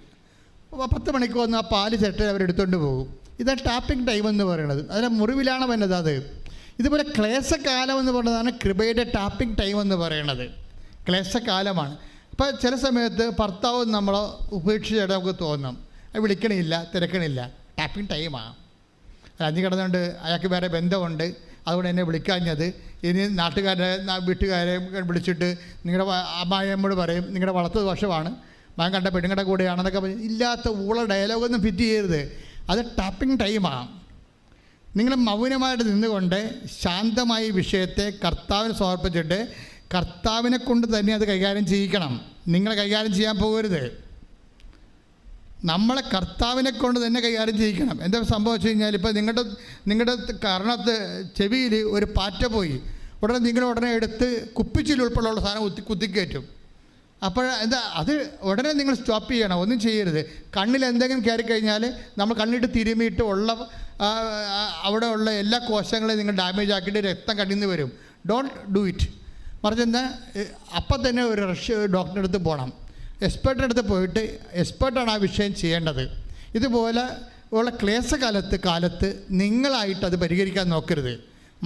10 മണിക്ക് വന്ന് ആ പാല് ചെട്ട് അവരെടുത്തുകൊണ്ട് പോകും. ഇതാണ് ടാപ്പിംഗ് ടൈം എന്ന് പറയുന്നത്. അതിലെ മുറിവിലാണ് വന്നത് അത്. ഇതുപോലെ ക്ലേശകാലം എന്ന് പറയുന്നതാണ് കൃപയുടെ ടാപ്പിംഗ് ടൈം എന്ന് പറയുന്നത്. ക്ലേശകാലമാണ്. അപ്പോൾ ചില സമയത്ത് ഭർത്താവ് നമ്മളെ ഉപേക്ഷിച്ചിട്ട് നമുക്ക് തോന്നും, വിളിക്കണില്ല, തിരക്കണില്ല, ടാപ്പിംഗ് ടൈമാണ്. അഞ്ഞു കിടന്നുകൊണ്ട് അയാൾക്ക് വേറെ ബന്ധമുണ്ട്, അതുകൊണ്ട് എന്നെ വിളിക്കാഞ്ഞത്. ഇനി വീട്ടുകാരെ വിളിച്ചിട്ട് നിങ്ങളുടെ അമ്മായിയമ്മോട് പറയും നിങ്ങളുടെ വളർത്തത് വർഷമാണ്, മകൻ കണ്ട പെണ്ണുങ്ങളുടെ കൂടെയാണെന്നൊക്കെ പറയും. ഇല്ലാത്ത ഊള ഡയലോഗൊന്നും ഫിറ്റ് ചെയ്യരുത്. അത് ടാപ്പിംഗ് ടൈമാണ്. നിങ്ങൾ മൗനമായിട്ട് നിന്നുകൊണ്ട് ശാന്തമായി വിഷയത്തെ കർത്താവിന് സമർപ്പിച്ചിട്ട് കർത്താവിനെ കൊണ്ട് തന്നെ അത് കൈകാര്യം ചെയ്യിക്കണം. നിങ്ങളെ കൈകാര്യം ചെയ്യാൻ പോകരുത്. നമ്മളെ കർത്താവിനെ കൊണ്ട് തന്നെ കൈകാര്യം ചെയ്യിക്കണം. എന്താ സംഭവിച്ചു കഴിഞ്ഞാൽ, ഇപ്പോൾ നിങ്ങളുടെ കർണത്ത് ചെവിയിൽ ഒരു പാറ്റ പോയി, ഉടനെ എടുത്ത് കുപ്പിച്ചിൽ ഉൾപ്പെടെയുള്ള സാധനം കുത്തിക്കയറ്റും. അപ്പോൾ അത് ഉടനെ നിങ്ങൾ സ്റ്റോപ്പ് ചെയ്യണം, ഒന്നും ചെയ്യരുത്. കണ്ണിൽ എന്തെങ്കിലും കയറിക്കഴിഞ്ഞാൽ നമ്മൾ കണ്ണിട്ട് തിരുമിയിട്ട് അവിടെ ഉള്ള എല്ലാ കോശങ്ങളെയും നിങ്ങൾ ഡാമേജ് ആക്കിയിട്ട് രക്തം കണ്ണിൽ നിന്ന് വരും. Don't do it. മറിച്ച് അപ്പം തന്നെ ഒരു ഡോക്ടറുടെ അടുത്ത് പോകണം. എക്സ്പേർട്ടിൻ്റെ അടുത്ത് പോയിട്ട് എക്സ്പേർട്ടാണ് ആ വിഷയം ചെയ്യേണ്ടത്. ഇതുപോലെ ഉള്ള ക്ലേശകാലത്ത് നിങ്ങളായിട്ട് അത് പരിഹരിക്കാൻ നോക്കരുത്,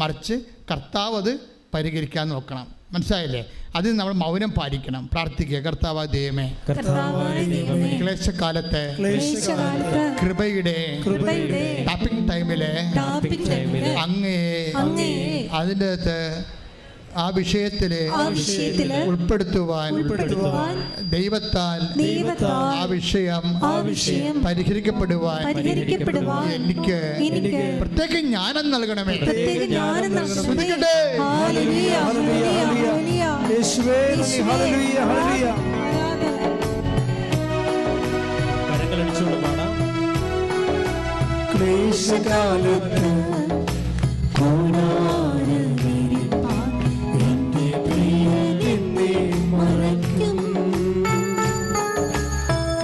മറിച്ച് കർത്താവ് അത് പരിഹരിക്കാൻ നോക്കണം. മനസ്സിലായില്ലേ? അതിന് നമ്മൾ മൗനം പാലിക്കണം, പ്രാർത്ഥിക്കുക. കർത്താവ് ദൈവമേ, ക്ലേശകാലത്തെ കൃപയുടെ ടാപ്പിംഗ് ടൈമിലെ അങ്ങേ അതിൻ്റെ അകത്ത് ആ വിഷയത്തില് ഉൾപ്പെടുത്തുവാൻ ദൈവത്താൽ ആ വിഷയം പരിഹരിക്കപ്പെടുവാൻ എനിക്ക് പ്രത്യേക ജ്ഞാനം നൽകണമേ. ക്ലേശകാലത്ത് എന്റെ പ്രിയനെ മറയ്ക്കും.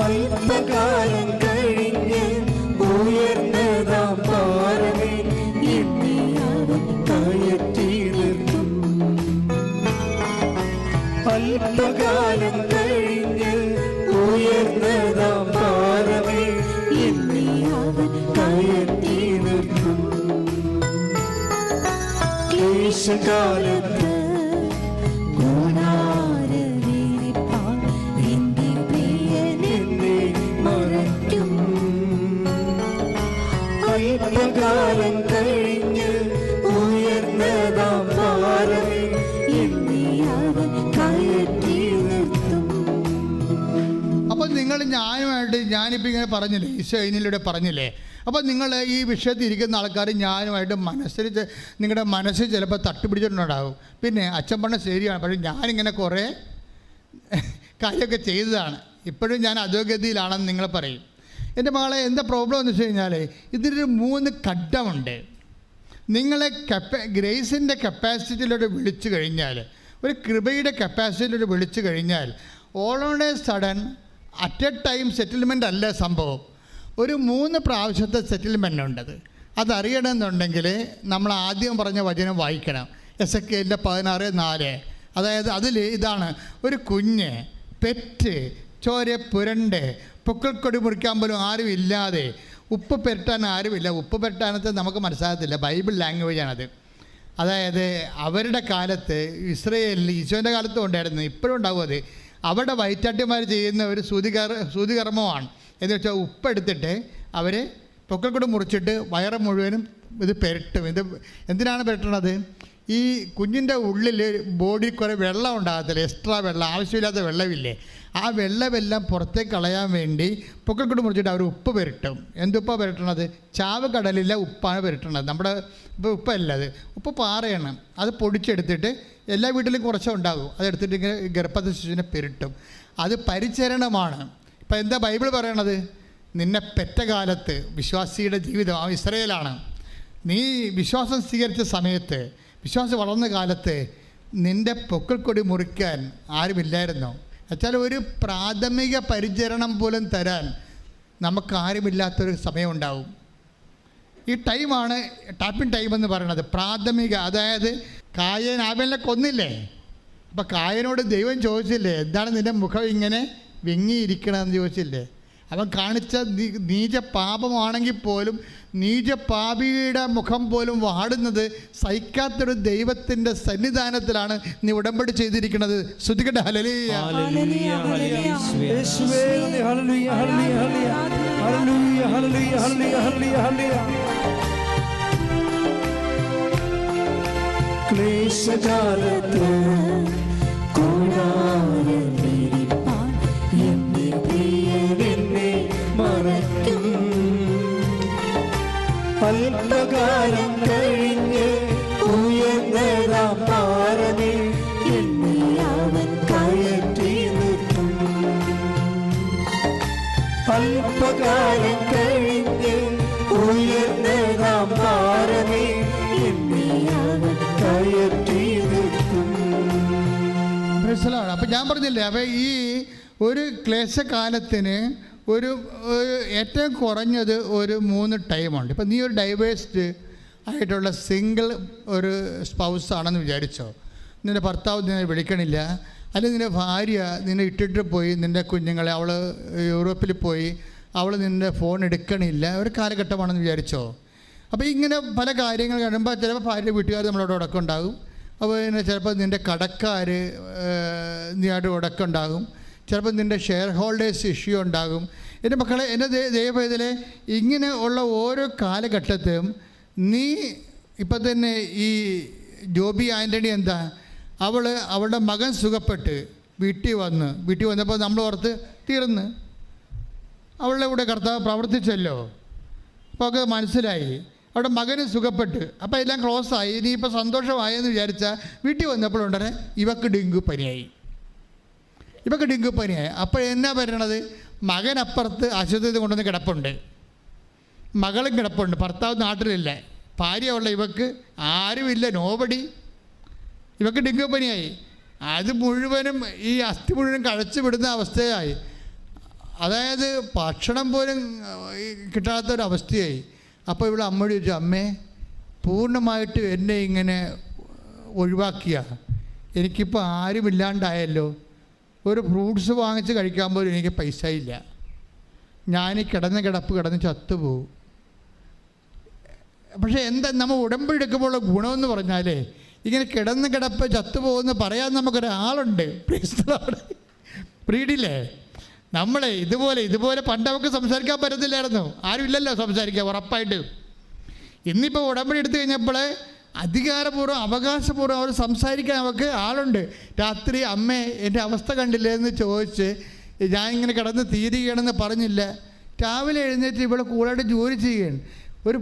അല്പകാലം കഴിഞ്ഞ് ഉയർന്നതാം പാറമേ എന്നെ അവൻ കയറ്റി നിർത്തും. അല്പകാലം കഴിഞ്ഞ് ഉയർന്നതാം പാറമേ എന്നെ അവൻ കയറ്റി നിർത്തും. ക്ലേശകാലത്ത് എന്റെ പ്രിയനെ മറയ്ക്കും. അല്പകാലം കഴിഞ്ഞ് ഉയർന്നതാം പാറമേ എന്നെ അവൻ കയറ്റി നിർത്തും. അപ്പോൾ നിങ്ങൾ ഞാനിപ്പോൾ ഇങ്ങനെ പറഞ്ഞില്ലേ, ഈശോ ഇതിലൂടെ പറഞ്ഞില്ലേ, അപ്പോൾ നിങ്ങൾ ഈ വിഷയത്തിൽ ഇരിക്കുന്ന ആൾക്കാർ ഞാനുമായിട്ട് നിങ്ങളുടെ മനസ്സിൽ ചിലപ്പോൾ തട്ടുപിടിച്ചിട്ടുണ്ടാകും. പിന്നെ അച്ഛൻ പറഞ്ഞ ശരിയാണ്, പക്ഷേ ഞാനിങ്ങനെ കുറേ കാര്യമൊക്കെ ചെയ്തതാണ്, ഇപ്പോഴും ഞാൻ അധോഗതിയിലാണെന്ന് നിങ്ങൾ പറയും. എൻ്റെ മകളെ എന്താ പ്രോബ്ലം എന്ന് വെച്ച് കഴിഞ്ഞാൽ ഇതിലൊരു 3 ഘട്ടമുണ്ട്. നിങ്ങളെ ഗ്രേസിൻ്റെ കപ്പാസിറ്റിയിലൂടെ വിളിച്ചു കഴിഞ്ഞാൽ, ഒരു കൃപയുടെ കപ്പാസിറ്റിയിലൂടെ വിളിച്ചു കഴിഞ്ഞാൽ all on A sudden at A time settlement അല്ല സംഭവം. ഒരു 3 പ്രാവശ്യത്തെ സെറ്റിൽമെൻ്റ് ഉണ്ടത്. അതറിയണമെന്നുണ്ടെങ്കിൽ നമ്മൾ ആദ്യം പറഞ്ഞ വചനം വായിക്കണം, എസെക്കിയേലിൻ്റെ 16:4. അതായത് അതിൽ ഇതാണ്: ഒരു കുഞ്ഞ് പെറ്റ് ചോര പുരണ്ട് പൊക്കിൾക്കൊടി മുറിക്കാൻ പോലും ആരും ഇല്ലാതെ, ഉപ്പ് പെരട്ടാൻ ആരുമില്ല. ഉപ്പ് പെരട്ടാനത്ത് നമുക്ക് മനസ്സിലാകത്തില്ല, ബൈബിൾ ലാംഗ്വേജാണത്. അതായത് അവരുടെ കാലത്ത് ഇസ്രയേലിൽ ഈശോൻ്റെ കാലത്തും ഉണ്ടായിരുന്നു, ഇപ്പോഴും ഉണ്ടാവും അത്. അവിടെ വൈറ്റാട്ടിമാർ ചെയ്യുന്ന ഒരു സൂതികർമ്മമാണ്. എന്ന് വെച്ചാൽ ഉപ്പെടുത്തിട്ട് അവർ പൊക്കിൾക്കൊടി മുറിച്ചിട്ട് വയറ് മുഴുവനും ഇത് പെരട്ടും. ഇത് എന്തിനാണ് പെരട്ടണത്? ഈ കുഞ്ഞിൻ്റെ ഉള്ളിൽ ബോഡി കുറേ വെള്ളം ഉണ്ടാകത്തില്ല, എക്സ്ട്രാ വെള്ളം, ആവശ്യമില്ലാത്ത വെള്ളമില്ലേ, ആ വെള്ളമെല്ലാം പുറത്തേക്ക് കളയാൻ വേണ്ടി പൊക്കിൾക്കൊടി മുറിച്ചിട്ട് അവർ ഉപ്പ് പെരട്ടും. എന്തുപ്പാണ് പെരട്ടണത്? ചാവ് കടലിലെ ഉപ്പാണ് പെരട്ടണത്. നമ്മുടെ ഇപ്പോൾ ഉപ്പല്ല, അത് ഉപ്പ് പാറയാണ്. അത് പൊടിച്ചെടുത്തിട്ട് എല്ലാ വീട്ടിലും കുറച്ചേ ഉണ്ടാകും. അതെടുത്തിട്ട് ഇങ്ങനെ ഗർഭസ്ഥ ശിശുവിനെ പെരട്ടും. അത് പരിചരണമാണ്. ഇപ്പം എന്താ ബൈബിൾ പറയണത്? നിന്നെ പെറ്റ കാലത്ത് വിശ്വാസിയുടെ ജീവിതം ആ ഇസ്രയേലാണ്. നീ വിശ്വാസം സ്വീകരിച്ച സമയത്ത്, വിശ്വാസം വളർന്ന കാലത്ത് നിൻ്റെ പൊക്കിൾക്കൊടി മുറിക്കാൻ ആരുമില്ലായിരുന്നോ? എന്നുവെച്ചാൽ ഒരു പ്രാഥമിക പരിചരണം പോലും തരാൻ നമുക്കാരുമില്ലാത്തൊരു സമയമുണ്ടാവും. ഈ ടൈമാണ് ടാപ്പിംഗ് ടൈം എന്ന് പറയുന്നത്, പ്രാഥമിക. അതായത് കായൻ ആബേലിനെ കൊന്നില്ലേ, അപ്പം കായനോട് ദൈവം ചോദിച്ചില്ലേ, എന്താണ് നിൻ്റെ മുഖം ഇങ്ങനെ വിങ്ങിയിരിക്കണമെന്ന് ചോദിച്ചില്ലേ? അവൻ കാണിച്ച നീച പാപമാണെങ്കിൽ പോലും നീചപാപിയുടെ മുഖം പോലും വാടുന്നത് സഹിക്കാത്തൊരു ദൈവത്തിൻ്റെ സന്നിധാനത്തിലാണ് നീ ഉടമ്പടി ചെയ്തിരിക്കുന്നത്. ശ്രുതികട്ടെ ഹല്ലേലൂയ. ക്ലേശകാലത്ത് എന്റെ പ്രിയനെ മറയ്ക്കും. അല്പകാലം കഴിഞ്ഞ് ഉയർന്നതാം പാറമേ എന്നെ അവൻ കയറ്റി നിർത്തും. അല്പകാലം കഴിഞ്ഞ് ഉയർന്നതാം പാറമേ എന്നെ അവൻ കയറ്റി നിർത്തും. അപ്പം ഞാൻ പറഞ്ഞില്ലേ, അപ്പം ഈ ഒരു ക്ലേശകാലത്തിന് ഒരു ഏറ്റവും കുറഞ്ഞത് ഒരു 3 ടൈമുണ്ട്. ഇപ്പം നീ ഒരു ഡൈവേഴ്സ്ഡ് ആയിട്ടുള്ള സിംഗിൾ ഒരു സ്പൗസ് ആണെന്ന് വിചാരിച്ചോ. നിൻ്റെ ഭർത്താവ് നിന്നെ വിളിക്കണില്ല, അല്ലെങ്കിൽ നിൻ്റെ ഭാര്യ നിന്നെ ഇട്ടിട്ട് പോയി, നിൻ്റെ കുഞ്ഞുങ്ങളെ, അവൾ യൂറോപ്പിൽ പോയി, അവൾ നിൻ്റെ ഫോൺ എടുക്കണില്ല, ഒരു കാലഘട്ടമാണെന്ന് വിചാരിച്ചോ. അപ്പോൾ ഇങ്ങനെ പല കാര്യങ്ങൾ കഴിയുമ്പോൾ ചിലപ്പോൾ ഭാര്യ വീട്ടുകാർ നമ്മളോട് ഉടക്കമുണ്ടാകും. അപ്പോൾ പിന്നെ ചിലപ്പോൾ നിൻ്റെ കടക്കാർ നീയായിട്ട് ഉടക്കമുണ്ടാകും. ചിലപ്പോൾ നിൻ്റെ ഷെയർ ഹോൾഡേഴ്സ് ഇഷ്യൂ ഉണ്ടാകും. എൻ്റെ മക്കളെ, എൻ്റെ ദൈവവേദലെ, ഇങ്ങനെ ഉള്ള ഓരോ കാലഘട്ടത്തിലും നീ ഇപ്പം തന്നെ ഈ ജോബി ആൻ്റണി എന്താ, അവളുടെ മകൻ സുഖപ്പെട്ട് വീട്ടിൽ വന്നപ്പോൾ നമ്മൾ ഓർത്ത് തീർന്ന്, അവളുടെ കൂടെ കർത്താവ് പ്രവർത്തിച്ചല്ലോ. അപ്പോൾ ഒക്കെ മനസ്സിലായി, അവിടെ മകന് സുഖപ്പെട്ട്, അപ്പോൾ എല്ലാം ക്ലോസായി, ഇനിയിപ്പോൾ സന്തോഷമായെന്ന് വിചാരിച്ചാൽ വീട്ടിൽ വന്നപ്പോഴുണ്ടേ ഇവക്ക് ഡെങ്കു പനിയായി. അപ്പോൾ എന്നാ പറയണത്? മകൻ അപ്പുറത്ത് ആശുപത്രിയിൽ കൊണ്ടുവന്ന് കിടപ്പുണ്ട്, മകളും കിടപ്പുണ്ട്, ഭർത്താവ് നാട്ടിലില്ല, ഭാര്യ ഉള്ള ഇവക്ക് ആരുമില്ല, നോബടി. ഇവക്ക് ഡെങ്കു പനിയായി. അത് മുഴുവനും ഈ അസ്ഥി മുഴുവനും കഴിച്ചു വിടുന്ന അവസ്ഥയായി. അതായത് ഭക്ഷണം പോലും കിട്ടാത്തൊരവസ്ഥയായി. അപ്പോൾ ഇവിടെ അമ്മയോട് ചോദിച്ചു, അമ്മേ പൂർണ്ണമായിട്ട് എന്നെ ഇങ്ങനെ ഒഴിവാക്കിയ, എനിക്കിപ്പോൾ ആരുമില്ലാണ്ടായല്ലോ, ഒരു ഫ്രൂട്ട്സ് വാങ്ങിച്ച് കഴിക്കാൻ പോലും എനിക്ക് പൈസ ഇല്ല, ഞാൻ കിടന്ന് ചത്തുപോകും. പക്ഷേ എന്താ നമ്മൾ ഉടമ്പടി എടുക്കുമ്പോഴുള്ള ഗുണമെന്ന് പറഞ്ഞാൽ ഇങ്ങനെ കിടപ്പ് ചത്തുപോകുമെന്ന് പറയാൻ നമുക്കൊരാളുണ്ട്. പ്രീഡില്ലേ? നമ്മളെ ഇതുപോലെ പണ്ട് നമുക്ക് സംസാരിക്കാൻ പറ്റത്തില്ലായിരുന്നു, ആരുമില്ലല്ലോ സംസാരിക്കാൻ ഉറപ്പായിട്ട്. ഇന്നിപ്പോൾ ഉടമ്പടി എടുത്തു കഴിഞ്ഞപ്പോൾ അധികാരപൂർവ്വം അവകാശപൂർവ്വം അവർ സംസാരിക്കാൻ അവർക്ക് ആളുണ്ട്. രാത്രി അമ്മേ എൻ്റെ അവസ്ഥ കണ്ടില്ലേ എന്ന് ചോദിച്ച് ഞാൻ ഇങ്ങനെ കിടന്ന് തീരുകയാണെന്ന് പറഞ്ഞില്ല. രാവിലെ എഴുന്നേറ്റ് ഇവിടെ കൂടായിട്ട് ജോലി ചെയ്യുകയാണ്. ഒരു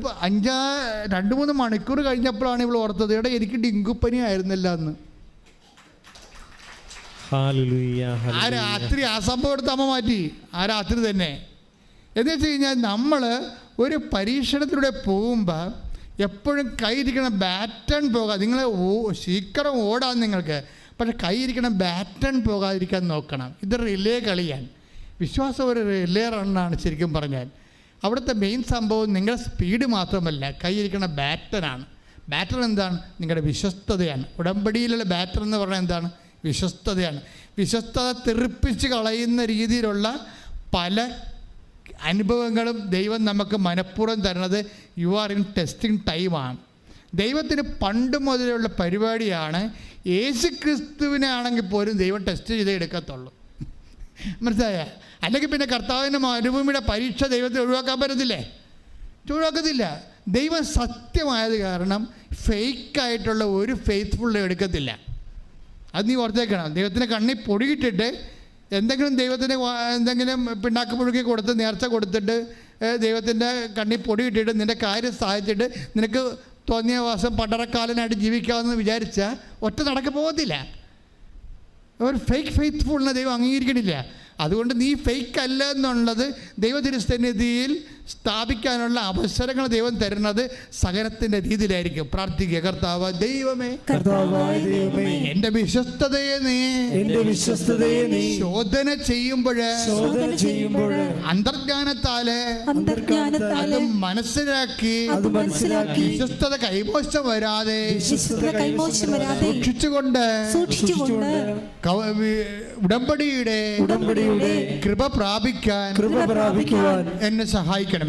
2-3 മണിക്കൂർ കഴിഞ്ഞപ്പോഴാണ് ഇവൾ ഓർത്തത്, എടാ എനിക്ക് ഡെങ്കുപ്പനി ആയിരുന്നില്ല എന്ന്. ആ രാത്രി ആ സംഭവം എടുത്ത് അമ്മ മാറ്റി, ആ രാത്രി തന്നെ. എന്ന് വെച്ച് കഴിഞ്ഞാൽ നമ്മൾ ഒരു പരീക്ഷണത്തിലൂടെ പോകുമ്പോൾ എപ്പോഴും കൈയിരിക്കണ ബാറ്റൺ പോകാതെ, നിങ്ങൾ ശീക്കരം ഓടാൻ നിങ്ങൾക്ക്, പക്ഷെ കൈയിരിക്കണ ബാറ്റൺ പോകാതിരിക്കാൻ നോക്കണം. ഇത് റിലേ കളിയാണ്. വിശ്വാസം ഒരു റിലേ റണ്ണാണ് ശരിക്കും പറഞ്ഞാൽ. അവിടുത്തെ മെയിൻ സംഭവം നിങ്ങളുടെ സ്പീഡ് മാത്രമല്ല, കൈയിരിക്കണ ബാറ്റനാണ്. ബാറ്റൺ എന്താണ്? നിങ്ങളുടെ വിശ്വസ്തതയാണ്. ഉടമ്പടിയിലുള്ള ബാറ്റർ എന്ന് പറഞ്ഞാൽ എന്താണ്? വിശ്വസ്തതയാണ്. വിശ്വസ്തത തെറിപ്പിച്ച് കളയുന്ന രീതിയിലുള്ള പല അനുഭവങ്ങളും ദൈവം നമുക്ക് മനഃപൂർവ്വം തരുന്നത് യു ആർ ഇൻ ടെസ്റ്റിംഗ് ടൈമാണ്. ദൈവത്തിന് പണ്ട് മുതലുള്ള പരിപാടിയാണ്. യേശു ക്രിസ്തുവിനെ ആണെങ്കിൽ പോലും ദൈവം ടെസ്റ്റ് ചെയ്തേ എടുക്കത്തുള്ളൂ. മനസ്സിലായ? അല്ലെങ്കിൽ പിന്നെ കർത്താവിൻ്റെ മരുഭൂമിയുടെ പരീക്ഷ ദൈവത്തെ ഒഴിവാക്കാൻ പറ്റത്തില്ലേ? ഒഴിവാക്കത്തില്ല. ദൈവം സത്യമായത് കാരണം ഫേക്കായിട്ടുള്ള ഒരു ഫെയ്ത്ത്ഫുൾ എടുക്കത്തില്ല. അത് നീ ഓർത്തേക്കണം. ദൈവത്തിന് കണ്ണിൽ പൊടിയിട്ടിട്ട് എന്തെങ്കിലും ദൈവത്തിന് എന്തെങ്കിലും പിണ്ണാക്ക് പുഴുക്കി കൊടുത്ത് നേർച്ച കൊടുത്തിട്ട് ദൈവത്തിൻ്റെ കണ്ണിൽ പൊടിയിട്ടിട്ട് നിൻ്റെ കാര്യം സാധിച്ചിട്ട് നിനക്ക് തോന്നിയ വാസം പടറക്കാലനായിട്ട് ജീവിക്കാമെന്ന് വിചാരിച്ചാൽ ഒറ്റ നടക്ക് പോകത്തില്ല. ഒരു ഫേക്ക് ഫെയ്ത്ത്ഫുള്ളിനെ ദൈവം അംഗീകരിക്കണില്ല. അതുകൊണ്ട് നീ ഫേക്ക് അല്ല എന്നുള്ളത് ദൈവതിരുസന്നിധിയിൽ സ്ഥാപിക്കാനുള്ള അവസരങ്ങൾ ദൈവം തരുന്നത് സഹനത്തിൻ്റെ രീതിയിലായിരിക്കും. പ്രാർത്ഥിക്കുക, കർത്താവ് ദൈവമേ, എൻ്റെ വിശ്വസ്തതയെ നീ ശോധന ചെയ്യുമ്പോൾ അന്തർജ്ഞാനത്താല് അത് മനസ്സിലാക്കി വിശ്വസ്തത കൈമോശം വരാതെ സൂക്ഷിച്ചുകൊണ്ട് ഉടമ്പടിയുടെ കൃപ പ്രാപിക്കാൻ എന്നെ സഹായിക്കണമേ.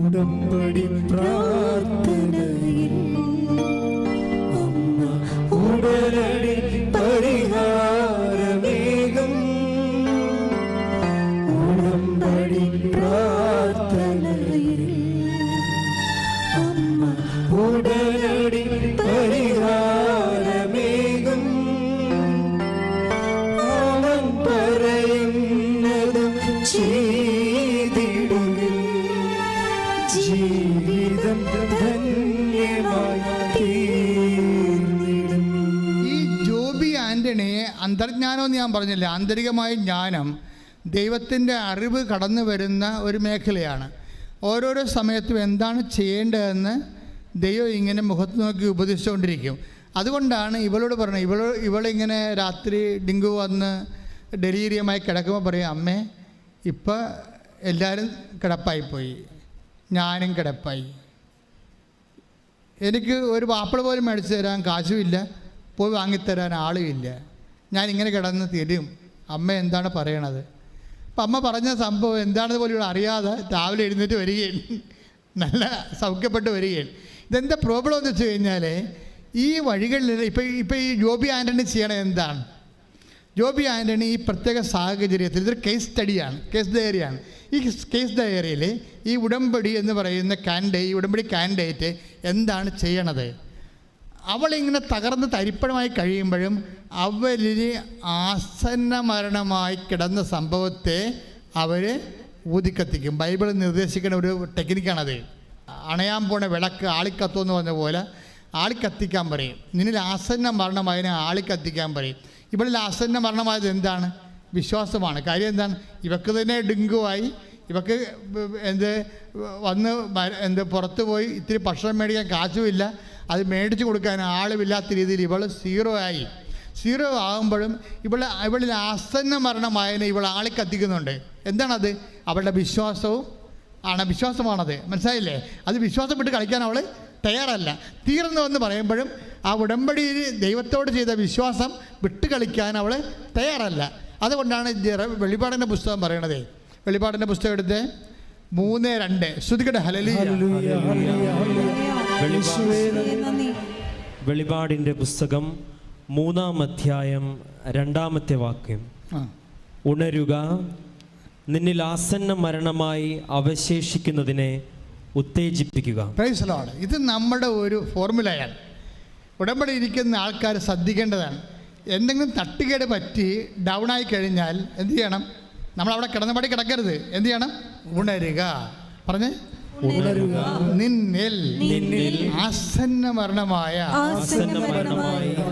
ഉടമ്പടി പ്രാർത്ഥനയിൽ ഉടനടി പരിഹാരമേകം. ഉടമ്പടി പ്രാർത്ഥനയിൽ ഉടനടി പരിഹാരമേകം. അവൻ പറയുന്നതും ചെയ്തിടുകിൽ ജീവിതം ധന്യമായി തീർന്നിടും. ഈ ജോബി ആൻ്റണിയെ അന്തർജ്ഞാനമെന്ന് ഞാൻ പറഞ്ഞില്ല, ആന്തരികമായ ജ്ഞാനം, ദൈവത്തിൻ്റെ അറിവ് കടന്നു വരുന്ന ഒരു മേഖലയാണ്. ഓരോരോ സമയത്തും എന്താണ് ചെയ്യേണ്ടതെന്ന് ദൈവം ഇങ്ങനെ മുഖത്ത് നോക്കി ഉപദേശിച്ചുകൊണ്ടിരിക്കും. അതുകൊണ്ടാണ് ഇവളോട് പറഞ്ഞത്, ഇവളിങ്ങനെ രാത്രി ഡെങ്കു വന്ന് ഡെലീരിയമായി കിടക്കുമ്പോൾ പറയും, അമ്മേ ഇപ്പം എല്ലാവരും കിടപ്പായിപ്പോയി, ഞാനും കിടപ്പായി, എനിക്ക് ഒരു വാപ്പിള പോലും മേടിച്ച് തരാൻ കാശുമില്ല, പോയി വാങ്ങിത്തരാൻ ആളുമില്ല, ഞാനിങ്ങനെ കിടന്ന് തരും. അമ്മ എന്താണ് പറയണത്? അപ്പം അമ്മ പറഞ്ഞ സംഭവം എന്താണെന്ന് പോലും ഇവിടെ അറിയാതെ രാവിലെ എഴുന്നേറ്റ് വരികയാണ്, നല്ല സൗഖ്യപ്പെട്ട് വരികയാണ്. ഇതെന്താ പ്രോബ്ലം എന്ന് വെച്ച് കഴിഞ്ഞാൽ ഈ വഴികളിൽ ഇപ്പം ഈ ജോബി ആൻ്റണി ചെയ്യണത് എന്താണ്? ജോബി ആൻ്റണി ഈ പ്രത്യേക സാഹചര്യത്തിൽ ഇതൊരു കേസ് സ്റ്റഡിയാണ്, കേസ് ഡയറിയാണ്. ഈ കേസ് ഡയറിയിൽ ഈ ഉടമ്പടി എന്ന് പറയുന്ന ഈ ഉടമ്പടി കാൻഡിഡേറ്റ് എന്താണ് ചെയ്യണത്? അവളിങ്ങനെ തകർന്ന് തരിപ്പണമായി കഴിയുമ്പോഴും അവരിൽ ആസന്ന മരണമായി കിടന്ന സംഭവത്തെ അവർ ഊതിക്കത്തിക്കും. ബൈബിൾ നിർദ്ദേശിക്കുന്ന ഒരു ടെക്നിക്കാണത്. അണയാൻ പോണ വിളക്ക് ആളിക്കത്തുമെന്ന് പറഞ്ഞ പോലെ ആളിക്കത്തിക്കാൻ പറയും. നിന്നിൽ ആസന്ന മരണമായതിനെ ആളിക്കത്തിക്കാൻ പറയും. ഇവിടെ ആസന്ന മരണമായത് എന്താണ്? വിശ്വാസമാണ്. കാര്യം എന്താണ്? ഇവക്ക് തന്നെ ഡെങ്കുവായി, ഇവക്ക് വന്ന് പുറത്ത് പോയി ഇത്തിരി ഭക്ഷണം മേടിക്കാൻ കാശുമില്ല, അത് മേടിച്ച് കൊടുക്കാൻ ആളുമില്ലാത്ത രീതിയിൽ ഇവൾ സീറോ ആയി. സീറോ ആകുമ്പോഴും ഇവളിൽ ആസന്ന മരണമായതിനെ ഇവൾ ആളിക്കത്തിക്കുന്നുണ്ട്. എന്താണത്? അവളുടെ വിശ്വാസമാണത്. മനസ്സിലായില്ലേ? അത് വിശ്വാസം വിട്ട് കളിക്കാൻ അവൾ തയ്യാറല്ല. തീർന്നു എന്ന് പറയുമ്പോഴും ആ ഉടമ്പടിയിൽ ദൈവത്തോട് ചെയ്ത വിശ്വാസം വിട്ട് കളിക്കാൻ അവൾ തയ്യാറല്ല. അതുകൊണ്ടാണ് വെളിപ്പാടിൻ്റെ പുസ്തകം പറയണത്. വെളിപ്പാടിൻ്റെ പുസ്തകം എടുത്ത് 3:2 ശ്രുതികട ഹല്ലേലൂയ. വെളിപാടിൻ്റെ പുസ്തകം 3-ാം അധ്യായം 2-ാമത്തെ വാക്യം. ഉണരുക, നിന്നിൽ ആസന്ന മരണമായി അവശേഷിക്കുന്നതിനെ ഉത്തേജിപ്പിക്കുക. Praise the lord. ഇത് നമ്മുടെ ഒരു ഫോർമുലയാണ്. ഉടമ്പടി ഇരിക്കുന്ന ആൾക്കാർ ശ്രദ്ധിക്കേണ്ടതാണ്. എന്തെങ്കിലും തട്ടുകേട് പറ്റി ഡൗണായി കഴിഞ്ഞാൽ എന്ത് ചെയ്യണം? നമ്മളവിടെ കിടന്നപടി കിടക്കരുത്. എന്ത് ചെയ്യണം? ഉണരുക. പറഞ്ഞേ, ഉണരുക, നിന്നിൽ ആസന്ന മരണമായ.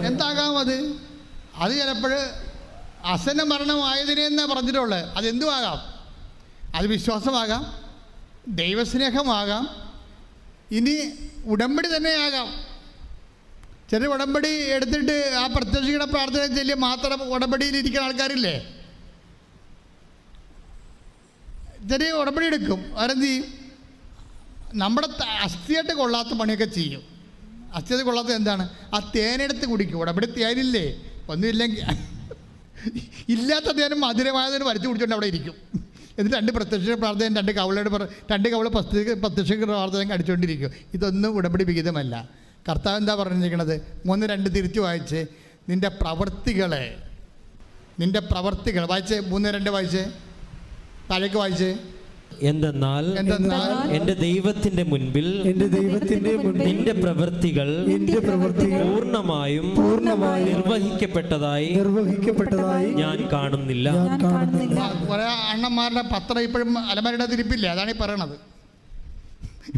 എന്താകാം അത്? അത് ചിലപ്പോൾ ആസന്ന മരണമായതിനെ എന്നാ പറഞ്ഞിട്ടുള്ളത്. അതെന്തുമാകാം? അത് വിശ്വാസമാകാം, ദൈവസ്നേഹമാകാം, ഇനി ഉടമ്പടി തന്നെയാകാം. ചില ഉടമ്പടി എടുത്തിട്ട് ആ പ്രത്യക്ഷയുടെ പ്രാർത്ഥന ചൊല്ലി മാത്രം ഉടമ്പടിയിലിരിക്കുന്ന ആൾക്കാരില്ലേ? ചെറിയ ഉടമ്പടി എടുക്കും, അവരെന്ത് ചെയ്യും? നമ്മുടെ അസ്ഥിയായിട്ട് കൊള്ളാത്ത പണിയൊക്കെ ചെയ്യും. അസ്ഥിയായിട്ട് കൊള്ളാത്ത എന്താണ്? ആ തേനെടുത്ത് കുടിക്കും. ഉടമ്പടി തേനില്ലേ? ഒന്നുമില്ലെങ്കിൽ ഇല്ലാത്ത തേനും മധുരമായതിന് വരച്ച് കുടിച്ചുകൊണ്ട് അവിടെ ഇരിക്കും. എന്നിട്ട് 2 പ്രത്യക്ഷ പ്രാർത്ഥന, 2 കവള പ്രത്യക്ഷ പ്രാർത്ഥന അടിച്ചുകൊണ്ടിരിക്കും. ഇതൊന്നും ഉടമ്പടി വിഹിതമല്ല. കർത്താവ് എന്താ പറഞ്ഞിരിക്കുന്നത്? 3:2 തിരിച്ചു വായിച്ച്, നിൻ്റെ പ്രവർത്തികൾ വായിച്ച്. 3:2 വായിച്ച്, താഴേക്ക് വായിച്ച്. എന്തെന്നാൽ എന്റെ ദൈവത്തിന്റെ മുൻപിൽ നിന്റെ പ്രവൃത്തികൾ പൂർണ്ണമായും നിർവഹിക്കപ്പെട്ടതായി ഞാൻ കാണുന്നില്ല. കുറെ അണ്ണന്മാരുടെ പത്രം ഇപ്പോഴും അലമാരയുടെ തിരിപ്പില്ലേ? അതാണ് ഈ പറയണത്.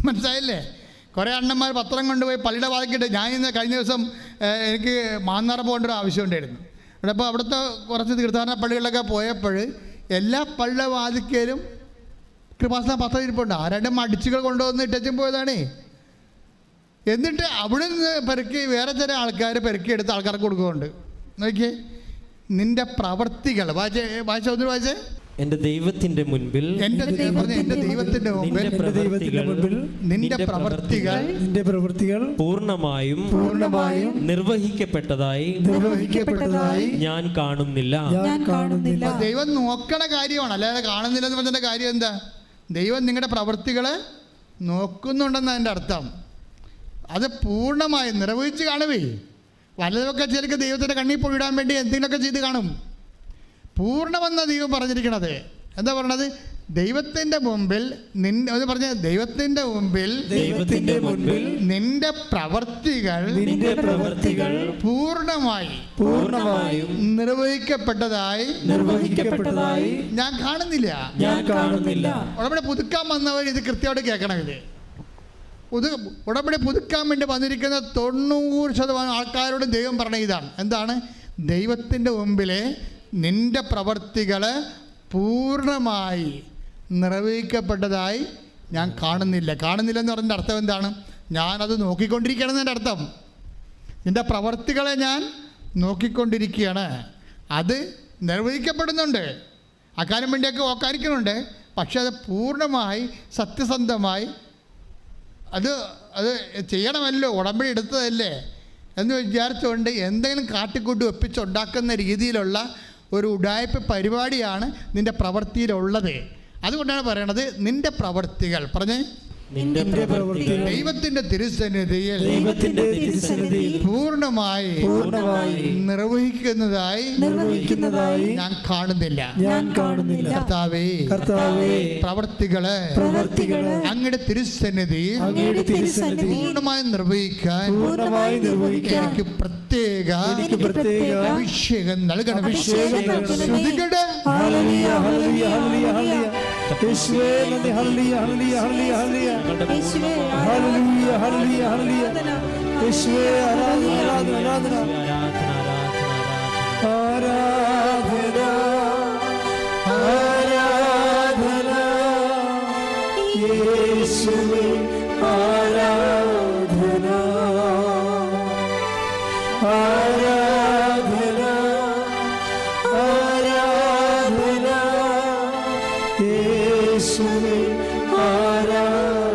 മനസ്സിലായില്ലേ? കുറേ അണ്ണന്മാർ പത്രം കൊണ്ടുപോയി പള്ളിയുടെ വാതിക്കിട്ട്. ഞാൻ ഇന്ന് കഴിഞ്ഞ ദിവസം എനിക്ക് മാന്നാർ പോകേണ്ട ഒരു ആവശ്യമുണ്ടായിരുന്നു. അപ്പോൾ അവിടുത്തെ കുറച്ച് തീർത്ഥാടന പള്ളികളിലൊക്കെ പോയപ്പോൾ എല്ലാ പള്ളിയുടെ വാതിക്കലും കൃപാസന പത്രം ഇരിപ്പുണ്ട്. ആ 2 മടിച്ചുകൾ കൊണ്ടുവന്ന് ഇട്ടും പോയതാണേ. എന്നിട്ട് അവിടെ നിന്ന് പെറുക്കി വേറെ ചില ആൾക്കാർ പെറുക്കിയെടുത്ത് ആൾക്കാർക്ക് കൊടുക്കുന്നുണ്ട്. നോക്കിയേ, നിന്റെ പ്രവർത്തികൾ വായിച്ചേ. എന്റെ ദൈവത്തിന്റെ മുൻപിൽ നിന്റെ പ്രവർത്തികൾ പൂർണ്ണമായും നിർവഹിക്കപ്പെട്ടതായി ഞാൻ കാണുന്നില്ല. ദൈവം നോക്കണ കാര്യമാണ്, അല്ലാതെ കാണുന്നില്ലെന്ന് പറഞ്ഞ കാര്യം എന്താ? ദൈവം നിങ്ങളുടെ പ്രവൃത്തികളെ നോക്കുന്നുണ്ടെന്ന് അതിൻ്റെ അർത്ഥം. അത് പൂർണ്ണമായി നിർവഹിച്ച് കാണുവേ. വല്ലതൊക്കെ ചിലക്ക് ദൈവത്തിൻ്റെ കണ്ണിൽ പൊഴിടാൻ വേണ്ടി എന്തെങ്കിലുമൊക്കെ ചെയ്ത് കാണും. പൂർണ്ണമെന്ന ദൈവം പറഞ്ഞിരിക്കണത്. എന്താ പറയണത്? ദൈവത്തിൻ്റെ മുമ്പിൽ ദൈവത്തിൻ്റെ മുമ്പിൽ നിന്റെ പ്രവർത്തികൾ പൂർണ്ണമായും നിർവഹിക്കപ്പെട്ടതായി ഞാൻ കാണുന്നില്ല. ഉടമ്പടി പുതുക്കാൻ വന്നവർ ഇത് കൃത്യമായിട്ട് കേൾക്കണം. ഇത് ഉടമ്പടി പുതുക്കാൻ വേണ്ടി വന്നിരിക്കുന്ന 90% ആൾക്കാരോടും ദൈവം പറഞ്ഞ ഇതാണ്. എന്താണ്? ദൈവത്തിൻ്റെ മുമ്പിലെ നിന്റെ പ്രവർത്തികൾ പൂർണ്ണമായി നിർവഹിക്കപ്പെട്ടതായി ഞാൻ കാണുന്നില്ല. കാണുന്നില്ലെന്ന് പറഞ്ഞ അർത്ഥം എന്താണ്? ഞാനത് നോക്കിക്കൊണ്ടിരിക്കുകയാണെന്ന് എൻ്റെ അർത്ഥം. നിന്റെ പ്രവർത്തികളെ ഞാൻ നോക്കിക്കൊണ്ടിരിക്കുകയാണ്. അത് നിർവഹിക്കപ്പെടുന്നുണ്ട്, അക്കാര്യം വേണ്ടിയൊക്കെ ഓക്കാനിക്കുന്നുണ്ട്. പക്ഷെ അത് പൂർണ്ണമായി സത്യസന്ധമായി അത് ചെയ്യണമല്ലോ, ഉടമ്പടി എടുത്തതല്ലേ എന്ന് വിചാരിച്ചുകൊണ്ട് എന്തെങ്കിലും കാട്ടിക്കൂട്ടി ഒപ്പിച്ചുണ്ടാക്കുന്ന രീതിയിലുള്ള ഒരു ഉഡായിപ്പ് പരിപാടിയാണ് നിൻ്റെ പ്രവൃത്തിയിലുള്ളത്. അതുകൊണ്ടാണ് പറയണത് നിൻ്റെ പ്രവൃത്തികൾ ദൈവത്തിന്റെ തിരുസന്നിധിയിൽ പൂർണ്ണമായി നിർവഹിക്കുന്നതായി ഞാൻ കാണുന്നില്ല. കർത്താവേ, പ്രവർത്തികളെ അങ്ങയുടെ തിരുസന്നിധിയിൽ പൂർണ്ണമായി നിർവഹിക്കാൻ എനിക്ക് പ്രത്യേക അഭിഷേകം നൽകണം. യേശുവേ നന്ദി. ഹല്ലേലൂയ ഹല്ലേലൂയ ഹല്ലേലൂയ ഹല്ലേലൂയ യേശുവേ ഹല്ലേലൂയ ഹല്ലേലൂയ ഹല്ലേലൂയ ആരാധന. യേശുവേ ആരാധന ആരാധന ആരാധന ആരാധന ആരാധന യേശുവേ ആരാധന ആരാധന ആരാധന യേശുവേ ആരാധന